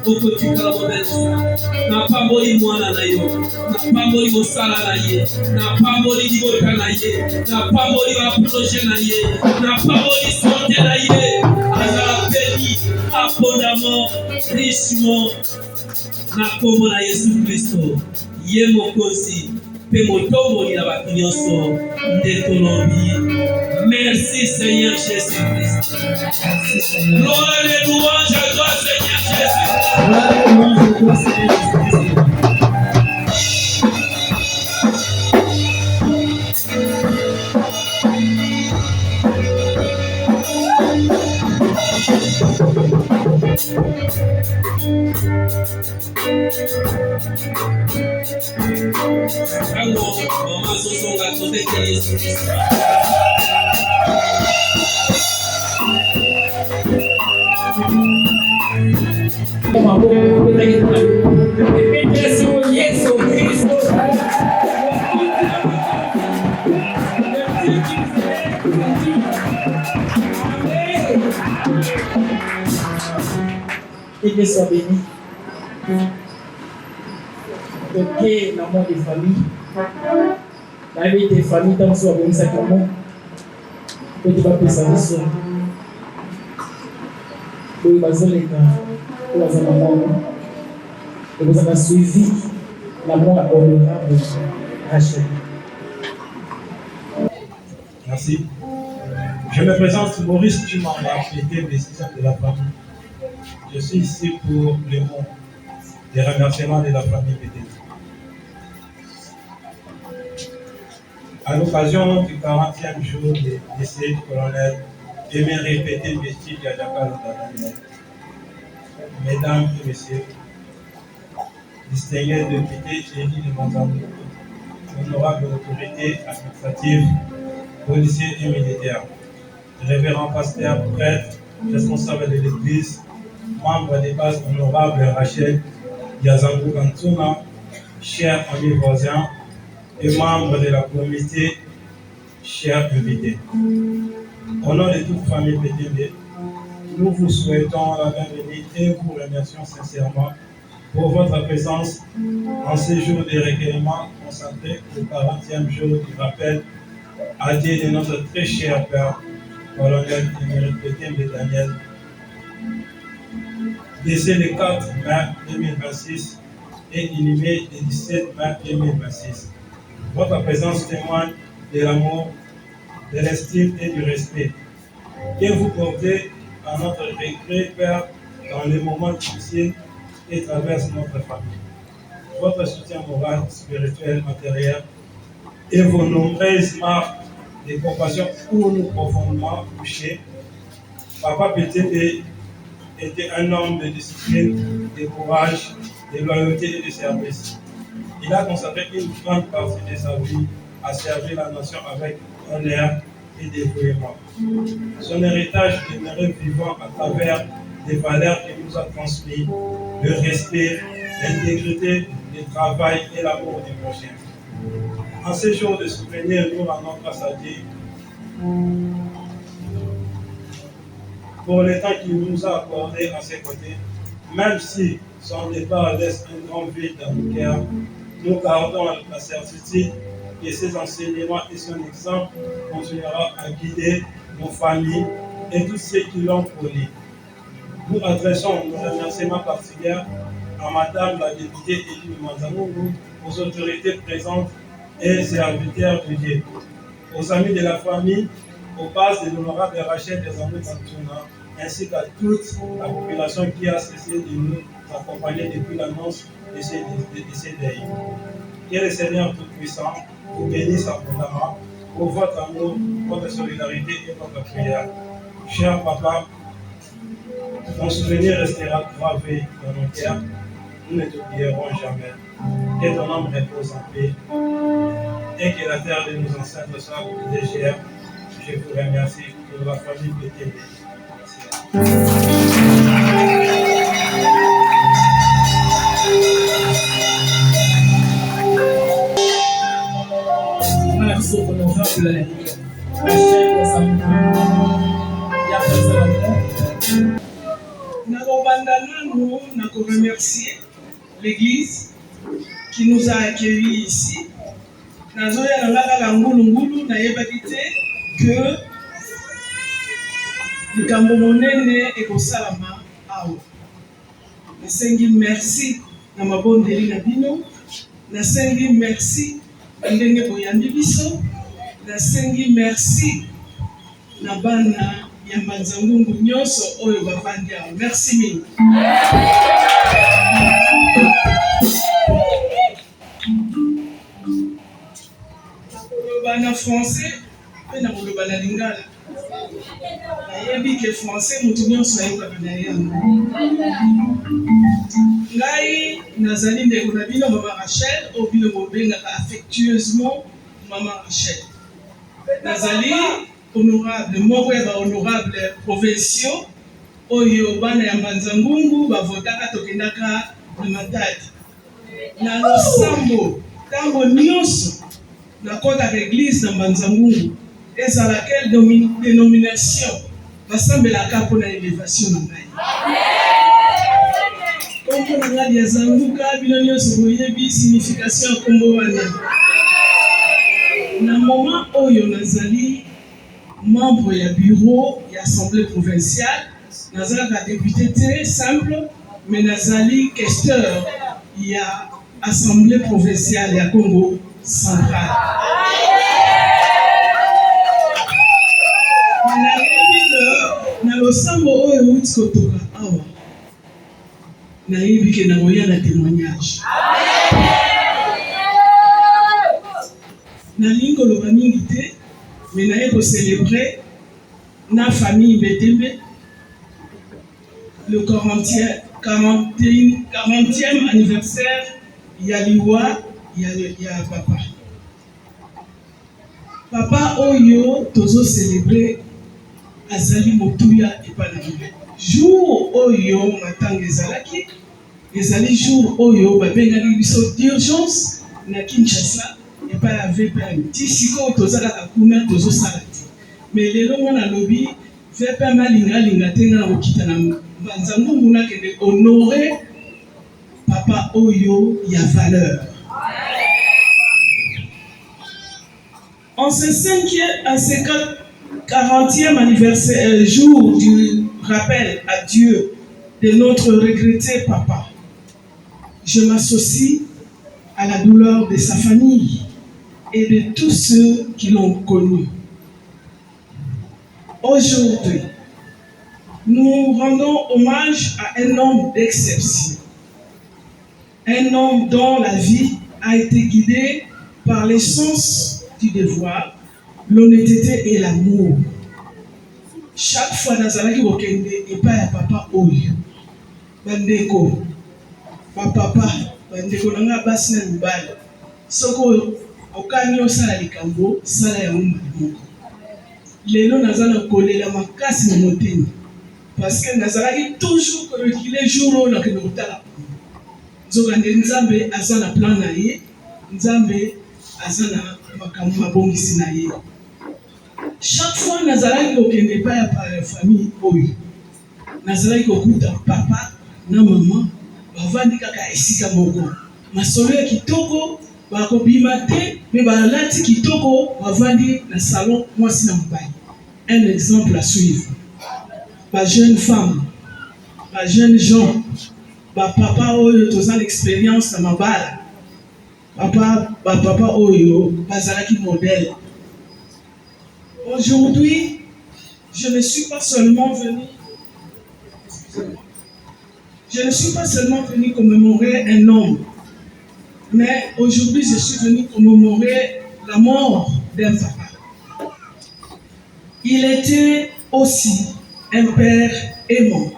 Okotikala mobelisa. Napamboli mwana na yo. Napamboli mosala na ye. Napamboli libota na ye. Napamboli baproje na ye. Napamboli santé na ye. Azala béni abondamment, richement, na kombo na Yesu Kristo. Ye mokozi, pe motomboli na bato nyonso nde tolobi. Merci Seigneur Jésus-Christ. Gloire et louange à toi Seigneur Jésus. Gloire et louange à toi Seigneur Jésus-Christ. Tango mama zozonga tobete Yesu Kristo. Yesu Kristo. Que Dieu soit béni. Toquer l'amour des familles. La vie des familles, tant que soit bon, ça comment. Que tu vas passer à ça. Que tu vas aller là. Que tu vas aller là. Que vous avez suivi l'amour honorable Rachel. Merci. Je me présente Maurice Tumamba, été décision de la famille. Je suis ici pour le mot des remerciements de la famille Pété. À l'occasion du 40e jour du décès du colonel Aimé Répété Bestie Diadakal Daniel, mesdames et messieurs, distingués députés élus de Mazamou, honorables autorités administratives, policiers et militaires, révérends pasteurs, prêtres, responsables de l'église, membres des bases honorables Rachel Yazangou Kantuna, chers amis voisins et membres de la communauté, chers invités. Au nom de toute famille PTB, nous vous souhaitons la bienvenue et vous remercions sincèrement pour votre présence en ce jour de recueillement consacré au 40e jour du rappel à Dieu de notre très cher Père, colonel émérite PTB Daniel, décès le 4 mai 2026 et inhumé le 17 mai 2026. Votre présence témoigne de l'amour, de l'estime et du respect que vous portez à notre regret, Père, dans les moments difficiles et traverse notre famille. Votre soutien moral, spirituel, matériel et vos nombreuses marques de compassion pour nous profondément touchés. Papa Pété était un homme de discipline, de courage, de loyauté et de service. Il a consacré une grande partie de sa vie à servir la nation avec honneur et dévouement. Son héritage demeurait vivant à travers des valeurs qu'il nous a transmises, le respect, l'intégrité, le travail et l'amour du prochain. En ces jours de souvenir, nous rendons grâce à Dieu pour le temps qu'il nous a accordé à ses côtés. Même si son départ laisse un grand vide dans nos cœurs, nous gardons la certitude que ses enseignements et son exemple continuera à guider nos familles et tous ceux qui l'ont connu. Nous adressons nos remerciements particuliers à Madame la députée Élie Manzangougou, aux autorités présentes et serviteurs de Dieu, aux amis de la famille, aux bases de l'honorable Rachel des Amours d'Antuna, ainsi qu'à toute la population qui a cessé de nous accompagner depuis l'annonce de ces deuils. Que le Seigneur Tout-Puissant vous bénisse abondamment pour votre amour, votre solidarité et votre prière. Cher Papa, ton souvenir restera gravé dans nos cœurs. Nous ne t'oublierons jamais. Que ton âme repose en paix et que la terre de nos ancêtres soit légère. Je vous remercie pour la famille PTB. Merci honorable Rachel Nous remercier l'Église qui nous a accueillis ici. Nous que le Camerounais est au Salama. Merci na mabondeli na bino. Nasengi merci ndenge boyambi biso. Nasengi merci na bana ya Mbanzangungu nyonso oyo bavandi awa. Merci mingi. Bana français pe na koloba na lingala. Nayebi ke français mutu nyonso ayokaka na yango. Ngai nazali ndeko na bino Mama Rachel oyo bino bobengaka affectueusement Mama Rachel. Nazali honorable moko ya honorable provinciaux oyo bana ya Mbanzangungu bavotaka tokendaka na Matadi. Na losambo tango nyonso na kotaka église na Mbanzangungu ezala quelle dénomination basambelaka mpona élévation na ngai. Kombo na ngai ya Zanguka bino nyonso boyebi signification ya kombo wana. Na moment oyo nazali membre ya bureau ya assemblée provinciale, nazalaka député très simple, mais nazali questeur ya assemblée provinciale ya Congo central. Na losambo oyo uti kotoka awa nayebi ke nakoya na témoignage. Nalingi koloba mingi te, mais naye célébrer na famille Betembe le 40e anniversaire ya liwa ya papa. Papa oyo tozo célébrer azali motuya epanamile. Jour oyo matanga ezalaki, ezali jour oyo babengaki biso d'urgence na Kinshasa epa ya VPM. Ti siko tozalaka kuna tozosala te. Mais lelo mwana lobi VPM alinga te nga na kokita na Mbanzangungu nakende honorer papa oyo ya valeur. En ce 40e anniversaire, jour du rappel à Dieu de notre regretté papa, je m'associe à la douleur de sa famille et de tous ceux qui l'ont connu. Aujourd'hui, nous rendons hommage à un homme d'exception, Un homme dont la vie a été guidée par l'essence du devoir, l'honnêteté et l'amour. Chaque fois nazalaki kokende epai ya papa oyo bandeko bapapa bandeko na nga basi na mibali soki okani osala likambo sala yango moko. Lelo naza na kolela makasi na motema parce que nazalaki toujours korekile jour oyo nakende kotala nzokande nzambe aza na plan na ye, nzambe aza na makambo mabongisi na ye. Chaque fois nazalaki kokende pa ya famille oyo nazalaki kokuta papa na mama bavandi kaka esika moko masolo ya kitoko bakobima te me balati kitoko bavandi na salon mwasi na mobali. Un exemple à suivre. Ba jeune femme, ba jeune gens, ba papa oyo toza l'expérience na mabala, ba papa oyo bazalaki modèle. Aujourd'hui, je ne suis pas seulement venu commémorer un homme, mais aujourd'hui je suis venu commémorer la mort d'un papa. Il était aussi un père aimant,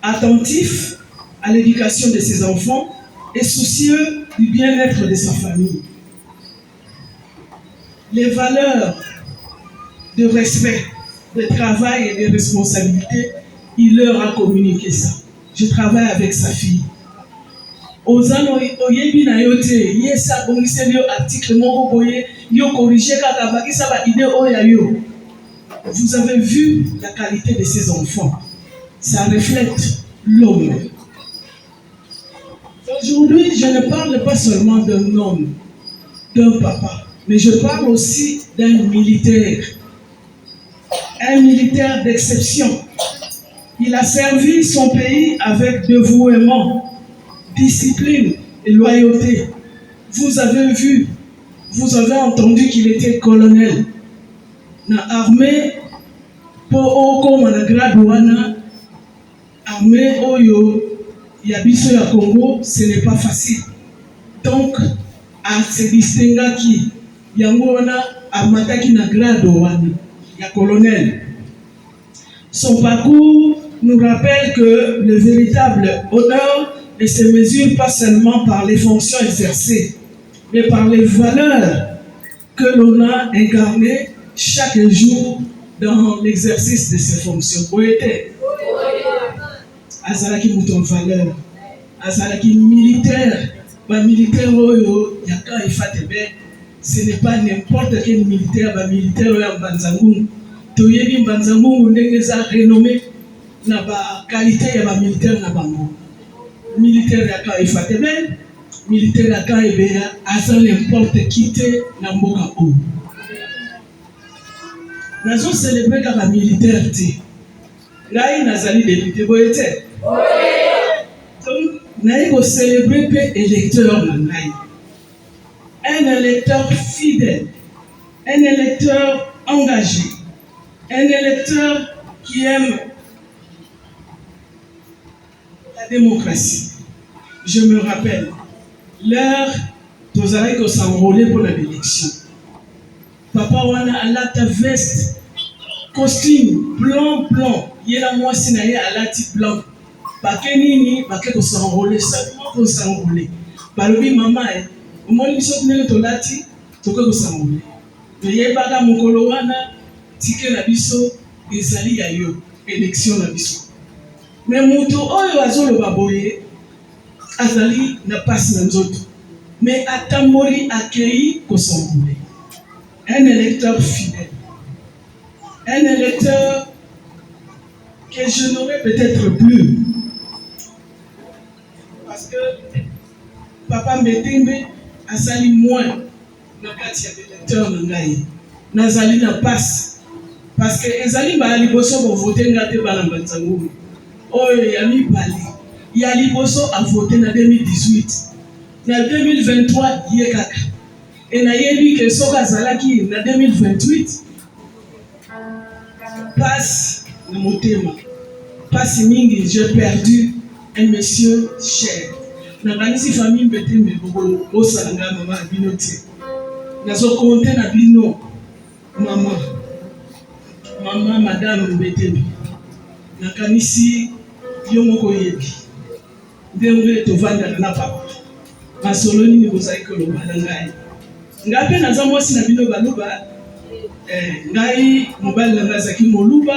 attentif à l'éducation de ses enfants et soucieux du bien-être de sa famille. Les valeurs de respect, de travail et de responsabilité, il leur a communiqué ça. Je travaille avec sa fille. Ozano oyebi na yote yesa bongise yo article moko boye yo corriger kaka bakisa ba idée oya yo. Vous avez vu la qualité de ces enfants. Ça reflète l'homme. Aujourd'hui, je ne parle pas seulement d'un homme, d'un papa, mais je parle aussi d'un militaire. Un militaire d'exception. Il a servi son pays avec dévouement, discipline et loyauté. Vous avez vu, vous avez entendu qu'il était colonel. Na armée pour okoma na grade wana armée oyo ya biso ya Congo, ce n'est pas facile. Donc à se distinguer qui yango wana amataki na grade wana ya colonel. Son parcours nous rappelle que le véritable honneur ne se mesure pas seulement par les fonctions exercées, mais par les valeurs que l'on a incarnées chaque jour dans l'exercice de ses fonctions. Poété. Azalaki mouton valeur. Azalaki militaire. Ba militaire oyo yaka ifatebe. Ce n'est pas n'importe quel militaire. Ba militaire oyo Mbanzangungu. Toyebi Mbanzangungu ndenge za renommé na ba qualité ya ba militaire na bango. Militaire yaka ifatebe. Militaire yaka ebeya. Aza n'importe qui te na mboka oyo. Nous avons célébré comme un militaire. Nous avons député. Donc, nous avons célébré comme électeur. Un électeur fidèle, un électeur engagé, un électeur qui aime la démocratie. Je me rappelle, l'heure où nous avons s'enrôler pour l'élection. Papa wana alata veste, costume blanc, yela mwasi na ye alati blanc. Bake nini, bake ko s'enrôler, seulement ko s'enrôler. Balobi mama omoni biso tunele tolati, toke ko s'enrôler. To yebaka mokolo wana, tike na biso ezali ya yo, élection na biso. Mais moto oyo azoloba boye, azali na pasi na nzoto. Mais atamboli akei ko s'enrôler. Un électeur fidèle, un électeur que je n'aurais peut-être plus. Parce que Papa Mbetembe a sali moins dans le quartier d'électeur Nangaï. Nazali na passe. Parce que Ezali ba liboso pour voter ngate balambanzangu. Oh, yami bali. Ya liboso a voté en 2018. En 2023, yekaka. Et na yebi que soka zalaki na 2028 passe na motema passe mingi. J'ai perdu un monsieur cher, nakanisi famille Mbetembe bosalanga mama na bino te nazokonte na bino mama madame Mbetembe nakanisi yo moko yebi ndenge tovandana na papa masolo nini bozali koloba na ngai ngai mpe naza mwasi na bino baloba ngai mobali na ngai azalaki moluba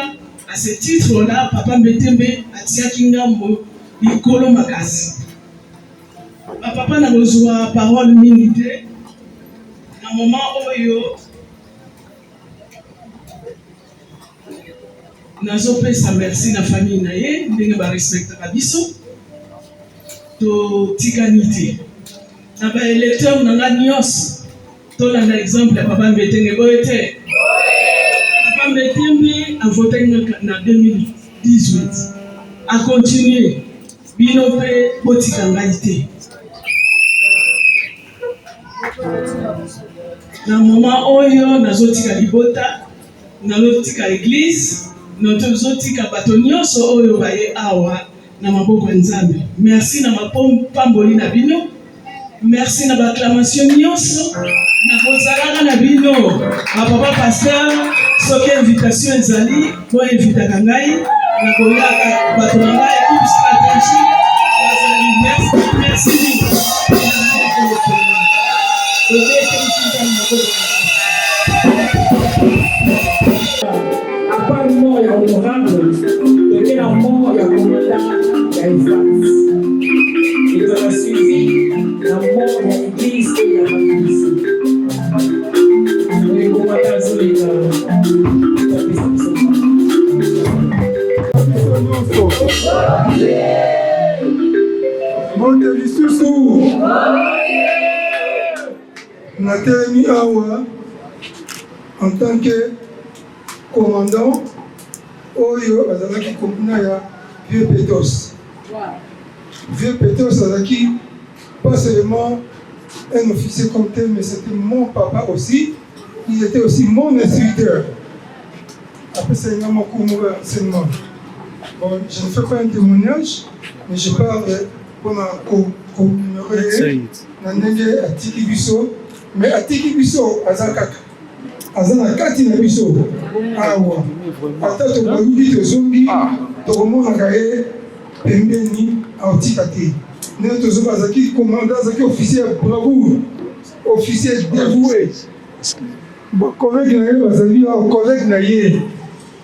à ce titre là papa Mbetembe atiaki ngambo likolo makasi papa na kozwa parole mingi te na moment oyo nazopesa merci na famille na ye ndenge barespectaka biso totikani te na baélecteur na nga nyonso tolanda exemple ya papa Mbetembe boye te papa Mbetembe avotaki na 2018 akontinue bino mpe botika ngai te na moment oyo nazotika libota nazotika église nazotika bato nyonso oyo baye awa na maboko ya Nzambe merci na mapamboli na bino merci na bacclamation nyonso na kozalaka na bino bapapa pasteur soki invitation ezali boinvitaka ngai na koyaka bato na ngai équipe stratégique bazali merci à part mort et honorable, il y a la mort et commandant d'Aïfas. Il a suivi la mort de l'église et la église. Le commandant Nathalie Awa, en tant que commandant, Oyo Azalaki Kompuna ya Vieux Pétos. Vieux Pétos Azalaki, pas seulement un officier compté, mais c'était mon papa aussi. Il était aussi mon instituteur. Après, c'est mon enseignement. Bon, je ne fais pas un témoignage, mais je parle pour ma commémorer. Nanenge Atiki Biso. Mais Atiki Biso, Azakaka. Azana kati na biso awa ata to balubi to zongi to komona kae pembeni autika te ne to zo bazaki commandant zaki officier bravoure officier dévoué ba collègue na ye bazali au collègue na ye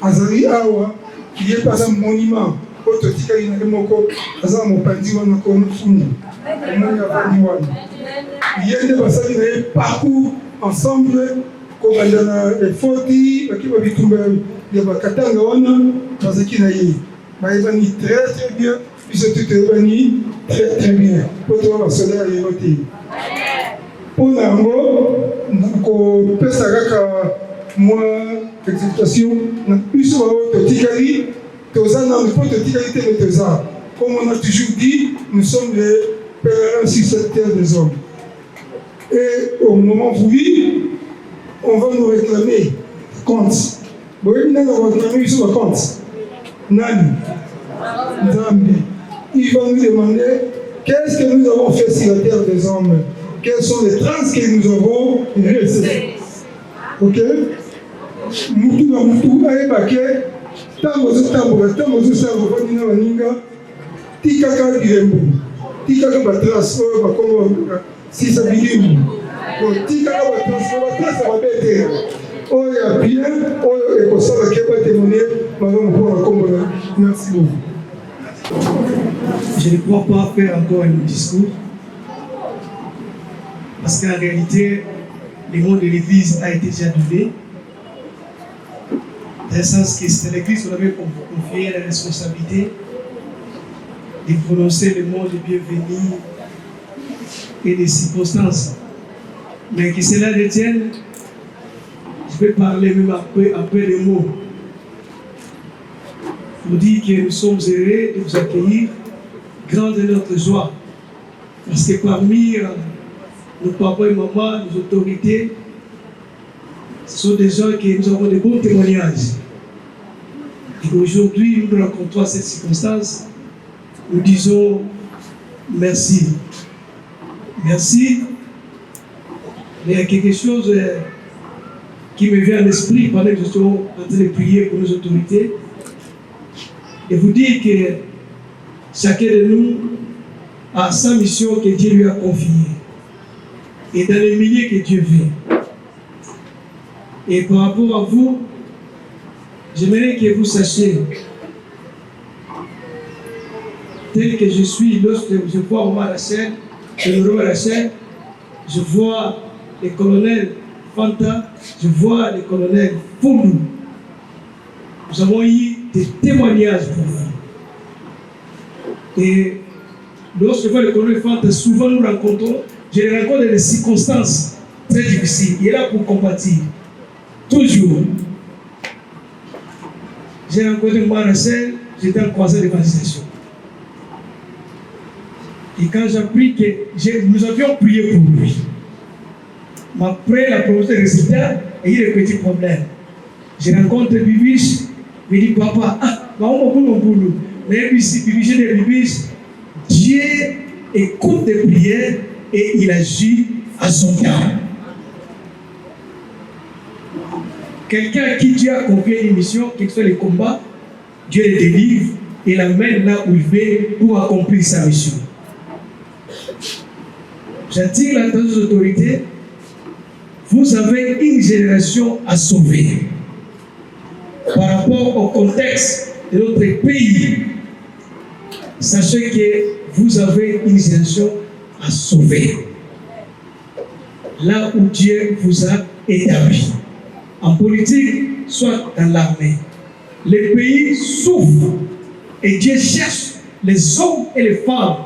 azali awa qui est pas un monument to tika ina moko azana mopandi wana ko mfunu mwana vandi wana yende basali na ye parcours ensemble kobandana efoti bakiba bitumba ya bakatanga wana bazaki na ye bayebani très bien biso tutebani très bien poto basoda yebo te mpona yango nakopesa kaka mwa exaltation na biso bao totikali toza nano mpo totikali te me toza comme on a toujours dit nous sommes les pèlerins sur cette terre des hommes et au moment voulu on va nous réclamer compte. Vous voyez, nous allons réclamer sur le compte. Nani, Nzambe. Ils vont nous demander qu'est-ce que nous avons fait sur la terre des hommes. Quelles sont les traces que nous avons laissées. Ok? Moutou na moutou, aïbake, tambozo, savo, vanina, vaninga, tikaka bilembu, tikaka batras, bakongo, sisa bilimu. Tika la trace va bête. Oh ya bien, oh et comme ça la keba témoigner, madame pour la combo. Merci beaucoup. Je ne crois pas faire encore un discours parce qu'en réalité, le nom de l'église a été déjà donné. Dans le sens que c'est l'église qui avait confié la responsabilité de prononcer le mot de bienvenue et des circonstances. Mais que cela détienne, je vais parler même après les mots. Pour dire que nous sommes heureux de vous accueillir, grande est notre joie. Parce que parmi nos papas et mamans, nos autorités, ce sont des gens qui nous avons de bons témoignages. Et aujourd'hui, nous racontons cette circonstance, nous disons Merci. Merci. Il y a quelque chose qui me vient à l'esprit pendant que je suis en train de prier pour nos autorités. Et vous dire que chacun de nous a sa mission que Dieu lui a confiée. Et dans les milieux que Dieu veut. Et par rapport à vous, j'aimerais que vous sachiez, tel que je suis, lorsque je vois Omar Rachel, je vois le colonel Fanta, je vois le colonel Foulou. Nous avons eu des témoignages pour vous. Et lorsque je vois le colonel Fanta, souvent nous rencontrons, je le rencontre dans des circonstances très difficiles. Il est là pour combattre. Toujours. J'ai rencontré Omar Rachel, j'étais en conseil d'évangélisation. Et quand j'ai appris que nous avions prié pour lui, mais après la promotion des résultats, il y a eu des petits problèmes. Je rencontre Bibiche, il me dit papa, maman, mon boulot. Mais Bibiche, des Bibiche, Dieu écoute des prières et il agit à son temps. Quelqu'un à qui Dieu a confié une mission, quel que soit le combat, Dieu le délivre et l'amène là où il veut pour accomplir sa mission. J'attire l'attention des autorités. Vous avez une génération à sauver. Par rapport au contexte de notre pays, sachez que vous avez une génération à sauver. Là où Dieu vous a établi. En politique, soit dans l'armée. Les pays souffrent et Dieu cherche les hommes et les femmes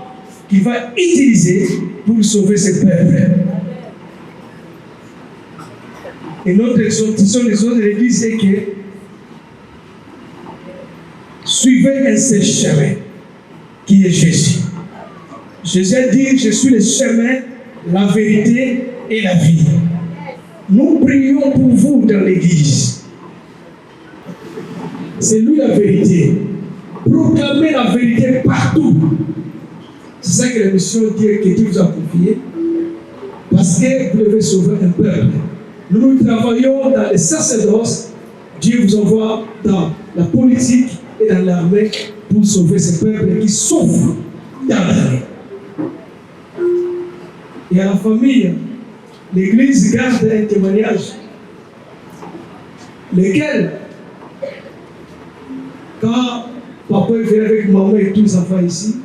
qu'il va utiliser pour sauver ce peuple. Et notre exhortation des autres de l'Église est que suivez un seul chemin qui est Jésus. Jésus a dit, je suis le chemin, la vérité et la vie. Nous prions pour vous dans l'Église. C'est lui la vérité. Proclamez la vérité partout. C'est ça que la mission que Dieu vous a confiée. Parce que vous devez sauver un peuple. Nous travaillons dans les sacerdoces. Dieu vous envoie dans la politique et dans l'armée pour sauver ce peuple qui souffre dans l'armée. Et à la famille, l'Église garde un témoignage. Lequel, quand papa est venu avec maman et tous les enfants ici,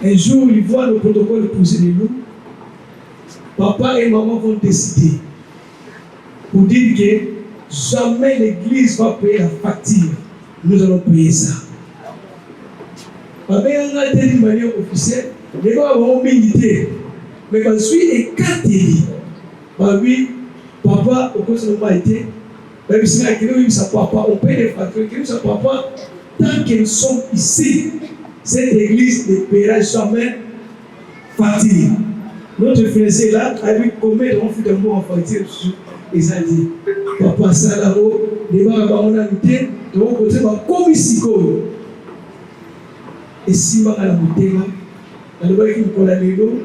un jour, il voit le protocole pousser les loups. Papa et maman vont décider pour dire que jamais l'Église va payer la facture. Nous allons payer ça. Papa a été d'une manière officielle, les gens vont militer. Mais quand je suis écarté, oui, papa, au cours de pas été, même si on paye les factures, papa, tant que nous sommes ici, cette église ne paiera jamais facture. Notre frère là, avec combien on fait un mot en facture, ils ont dit, papa, ça là-haut, les gens on a lutté, de mon côté, comme ici, et si on a la bouteille, on a dit qu'on a les lots,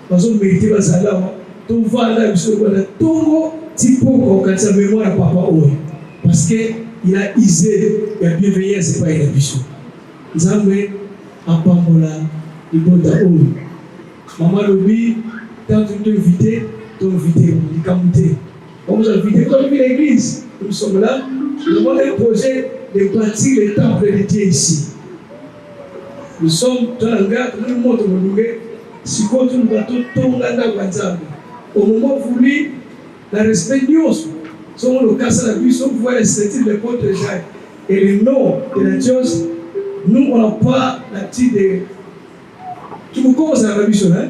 parce qu'on mérite pas ça là, tout va là, on a tout petit peu quand ça mémoire à papa, parce qu'il a isé, il a bienveillance, c'est pas une ambition. Nous avons à Pambola, il faut d'abord. Maman Lobi, quand tu t'invites, tu invites, tu t'invites. On vous a invité, vous avez vu l'église. Nous sommes là, nous avons un projet de bâtir le temple de Dieu ici. Nous sommes dans la gare, nous nous montrons si nous avons bateau, tout le monde au moment voulu, la respect de Dieu, si on le casse à la vie, si on voit les sentir les portes de Jacques et le nom de la chose, nous, on n'a pas la petite de. Qui vous commence à la mission, hein?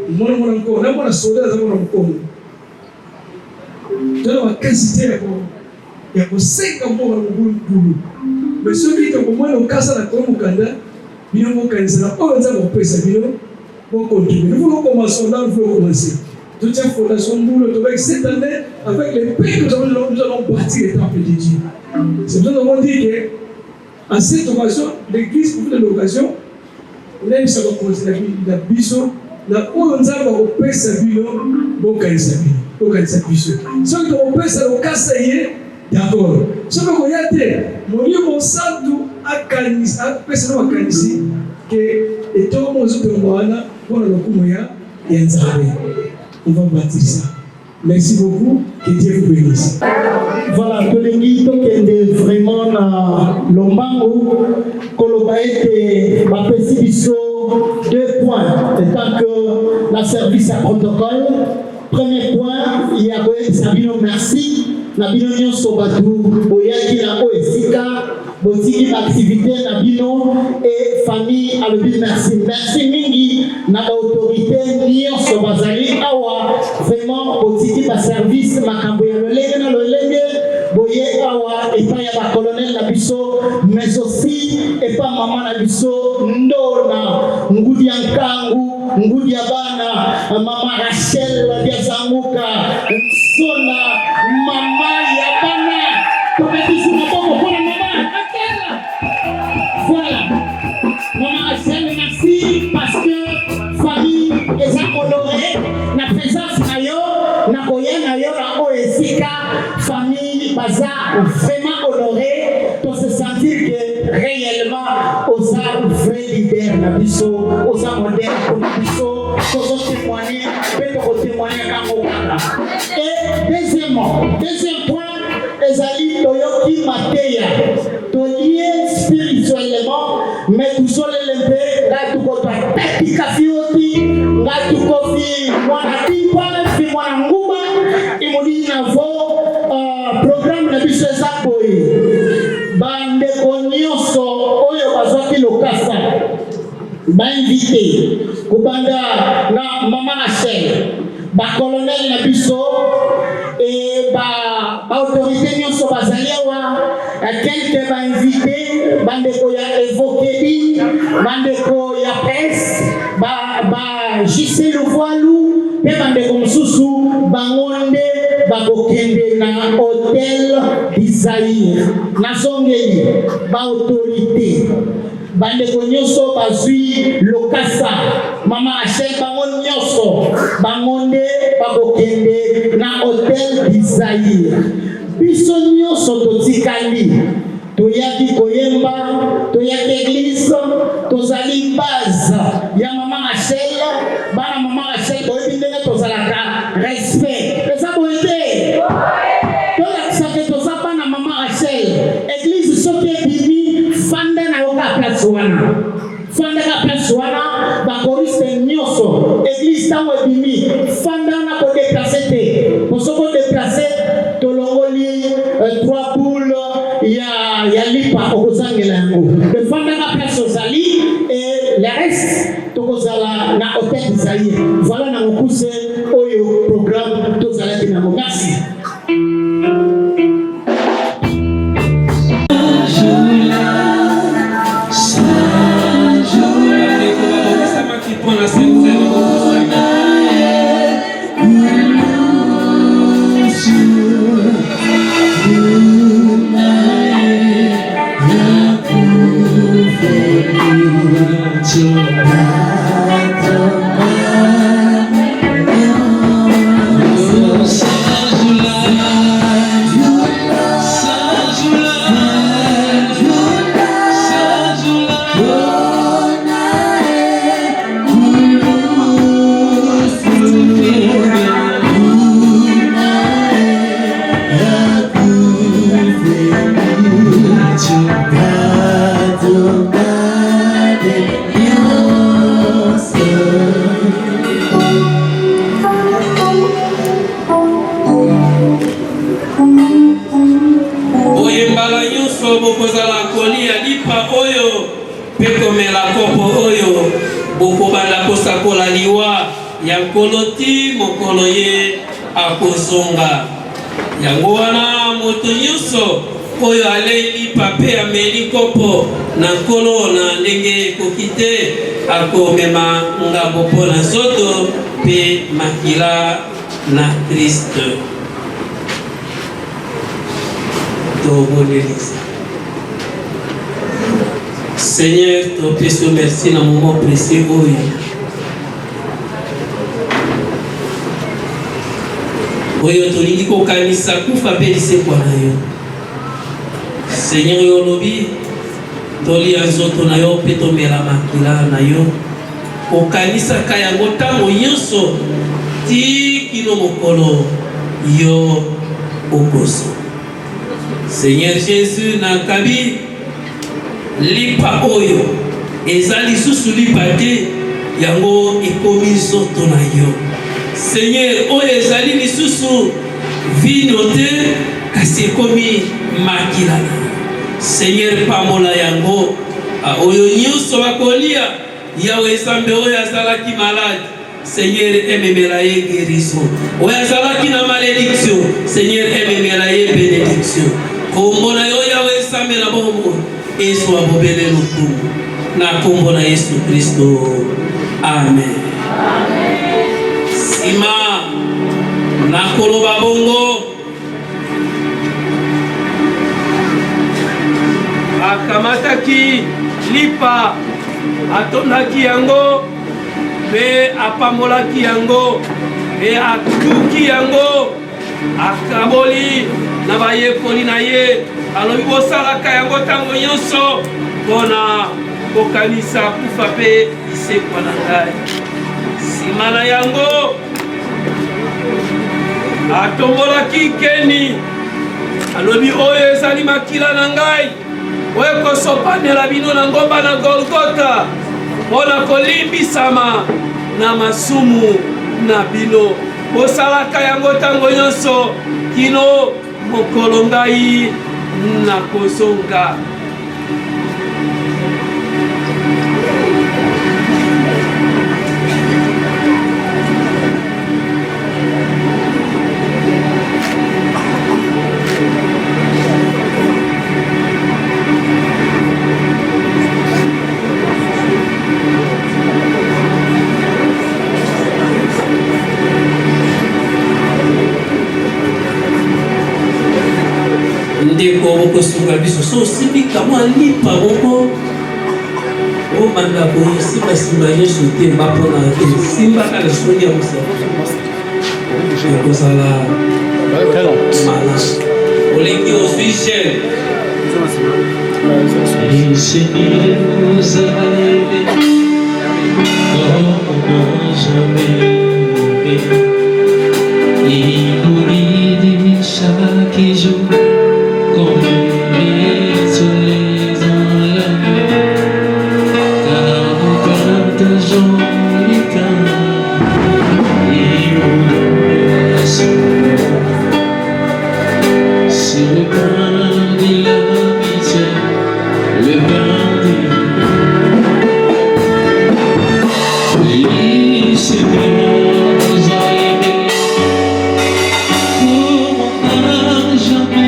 Moi, on a encore, on a soldat, on a encore. Tu as la quantité, il y a 5 ans pour le boulot. Mais celui qui a au moins le casse à la Comocanda, il y a un candidat, on va faire ça, on continue. Nous voulons commencer, là, nous voulons commencer. Toute cette fondation boulot, cette année, avec les pays que nous allons bâtir les temples de Dieu. C'est pour ça que nous avons dit que À cette occasion, l'église pour l'occasion, même ça va commencer la biso, la onza va kopesa bino, bokanisa bino, bokanisa biso. Soki kopesa lokasa ye, d'accord. Soki koyate, moni mosantu akanisa, apesa no akanisi que eto mozo tongwana pour le coup ya nzambe. On va bâtir ça. Merci beaucoup, que Dieu vous bénisse. Voilà, que l'église est vraiment dans l'ombango, que l'on va faire 2 points, étant que la service à protocole. Premier point, il y a Sabino merci. Nabino nyonso batu boyaki na oesika botiki l'activité nabino et famille à le merci. Merci mingi na autorité nyonso bazali awa vraiment botiki ba service makambo ya lolenge na lolenge boye awa et pas ya ba colonel na biso mais aussi et pas maman na biso ndona ngudi ya nkangu ngudi ya bana mama Rachel ya zanguka sona mama ya bana tokati sina bongo pour maman voilà maman Rachel merci parce que famille est honorée na présence na yo na koya na yo na oesika famille baza vraiment honorée pour se sentir que réellement aux arts vrai leader na biso aux arts modernes na biso pour témoigner pour témoigner quand et deuxième point ezali toyoki mateya tolié spirituellement mais tusolele mpe nga tukotwa tapika fioti nga tukofi mwana pipa fi mwana nguma imoni na vo programme na biso eza boye bandeko nyonso oyo bazwaki lokasa bainvité kubanda na mama Rachel bacolonel na biso et autorité nyonso bazali awa quelques bainvité bandeko ya Evokedi bandeko ya presse JC Luvoalu pe bandeko mosusu bangonde bakokende na hôtel d'Isaïr nazongeli baautorité bandeko nyonso bazwi lokasa mama Rachel bango nyonso bangonde bakokende na hôtel d'Isaïr biso nyonso totikali toyaki koyemba toyaki église tozali base ya mama Rachel bana mama Rachel boyebi ndenge tozalaka respect eza boye te tolakisaka toza bana mama Rachel église soki ebimi fanda na yoka place wana fandaka place wana bakoriste nyonso église ntango ebimi fanda na kodeplace te posoko deplace tolongoli 3 boules ya lipa okozangela yango efandaka place ozali et le reste tokozala na hôtel d'Isaïr. Voilà na mokuse oyo programme tozalaki nango. Merci. Koloti mokolo ye akozonga yango wana moto nyonso oyo aleli pape ameli kopo na nkolo na ndenge ekoki te akomema ngambo mpo na nzoto mpe makila na Kristo. Tobonelisa Seigneur, te pèse merci dans le moment précieux. Oyo tolingi kokanisa kufa pe lisekwa na yo. Seigneur yo lobi tolia nzoto na yo pe tomela makila na yo. Kokanisa kayango ntango nyonso ti kino mokolo yo okoso. Seigneur Jésus nakabi lipa oyo ezali susu lipa te yango ekomi nzoto na yo. Seigneur, oyo ezali lisusu vino te kasi ekomi makila na yo. Seigneur, pamola yango oyo nyonso bakolia yawe Nzambe oyo azalaki malade. Seigneur, ememela ye guérison. Oyo azalaki na malédiction, Seigneur, ememela ye bénédiction. Kombo na yo yawe Nzambe na bomoi ezwa bobele lokumu na kombo na Yesu Kristo. Amen. Sima na koloba bongo akamataki lipa atondaki yango pe apamolaki yango pe akuki yango akaboli na bayekoli na ye alobi bosalaka yango ntango nyonso mpona kokanisa kufa pe lisekwa na ngai. Sima na yango atombolaki keni alobi oyo ezali makila na ngai oyo kosopanela bino na ngomba na Golgota mpona kolimbisama na masumu na bino. Bosalaka yango ntango nyonso kino mokolo ngai nakozonga. Ndeko boko sunga biso so simbi kama lipa boko o manda ko simba simba Yesu te bapona te simba kala songi amusa ko sala mana olengi officiel le Seigneur nous a aidés comme jamais. Il nous guide chaque jour comme les soleils dans la nuit, car nous partageons les temps et nous laissons sur le pain de l'amitié, le pain de le Seigneur nous a aidés, comme on n'a jamais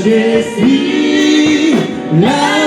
je suis là.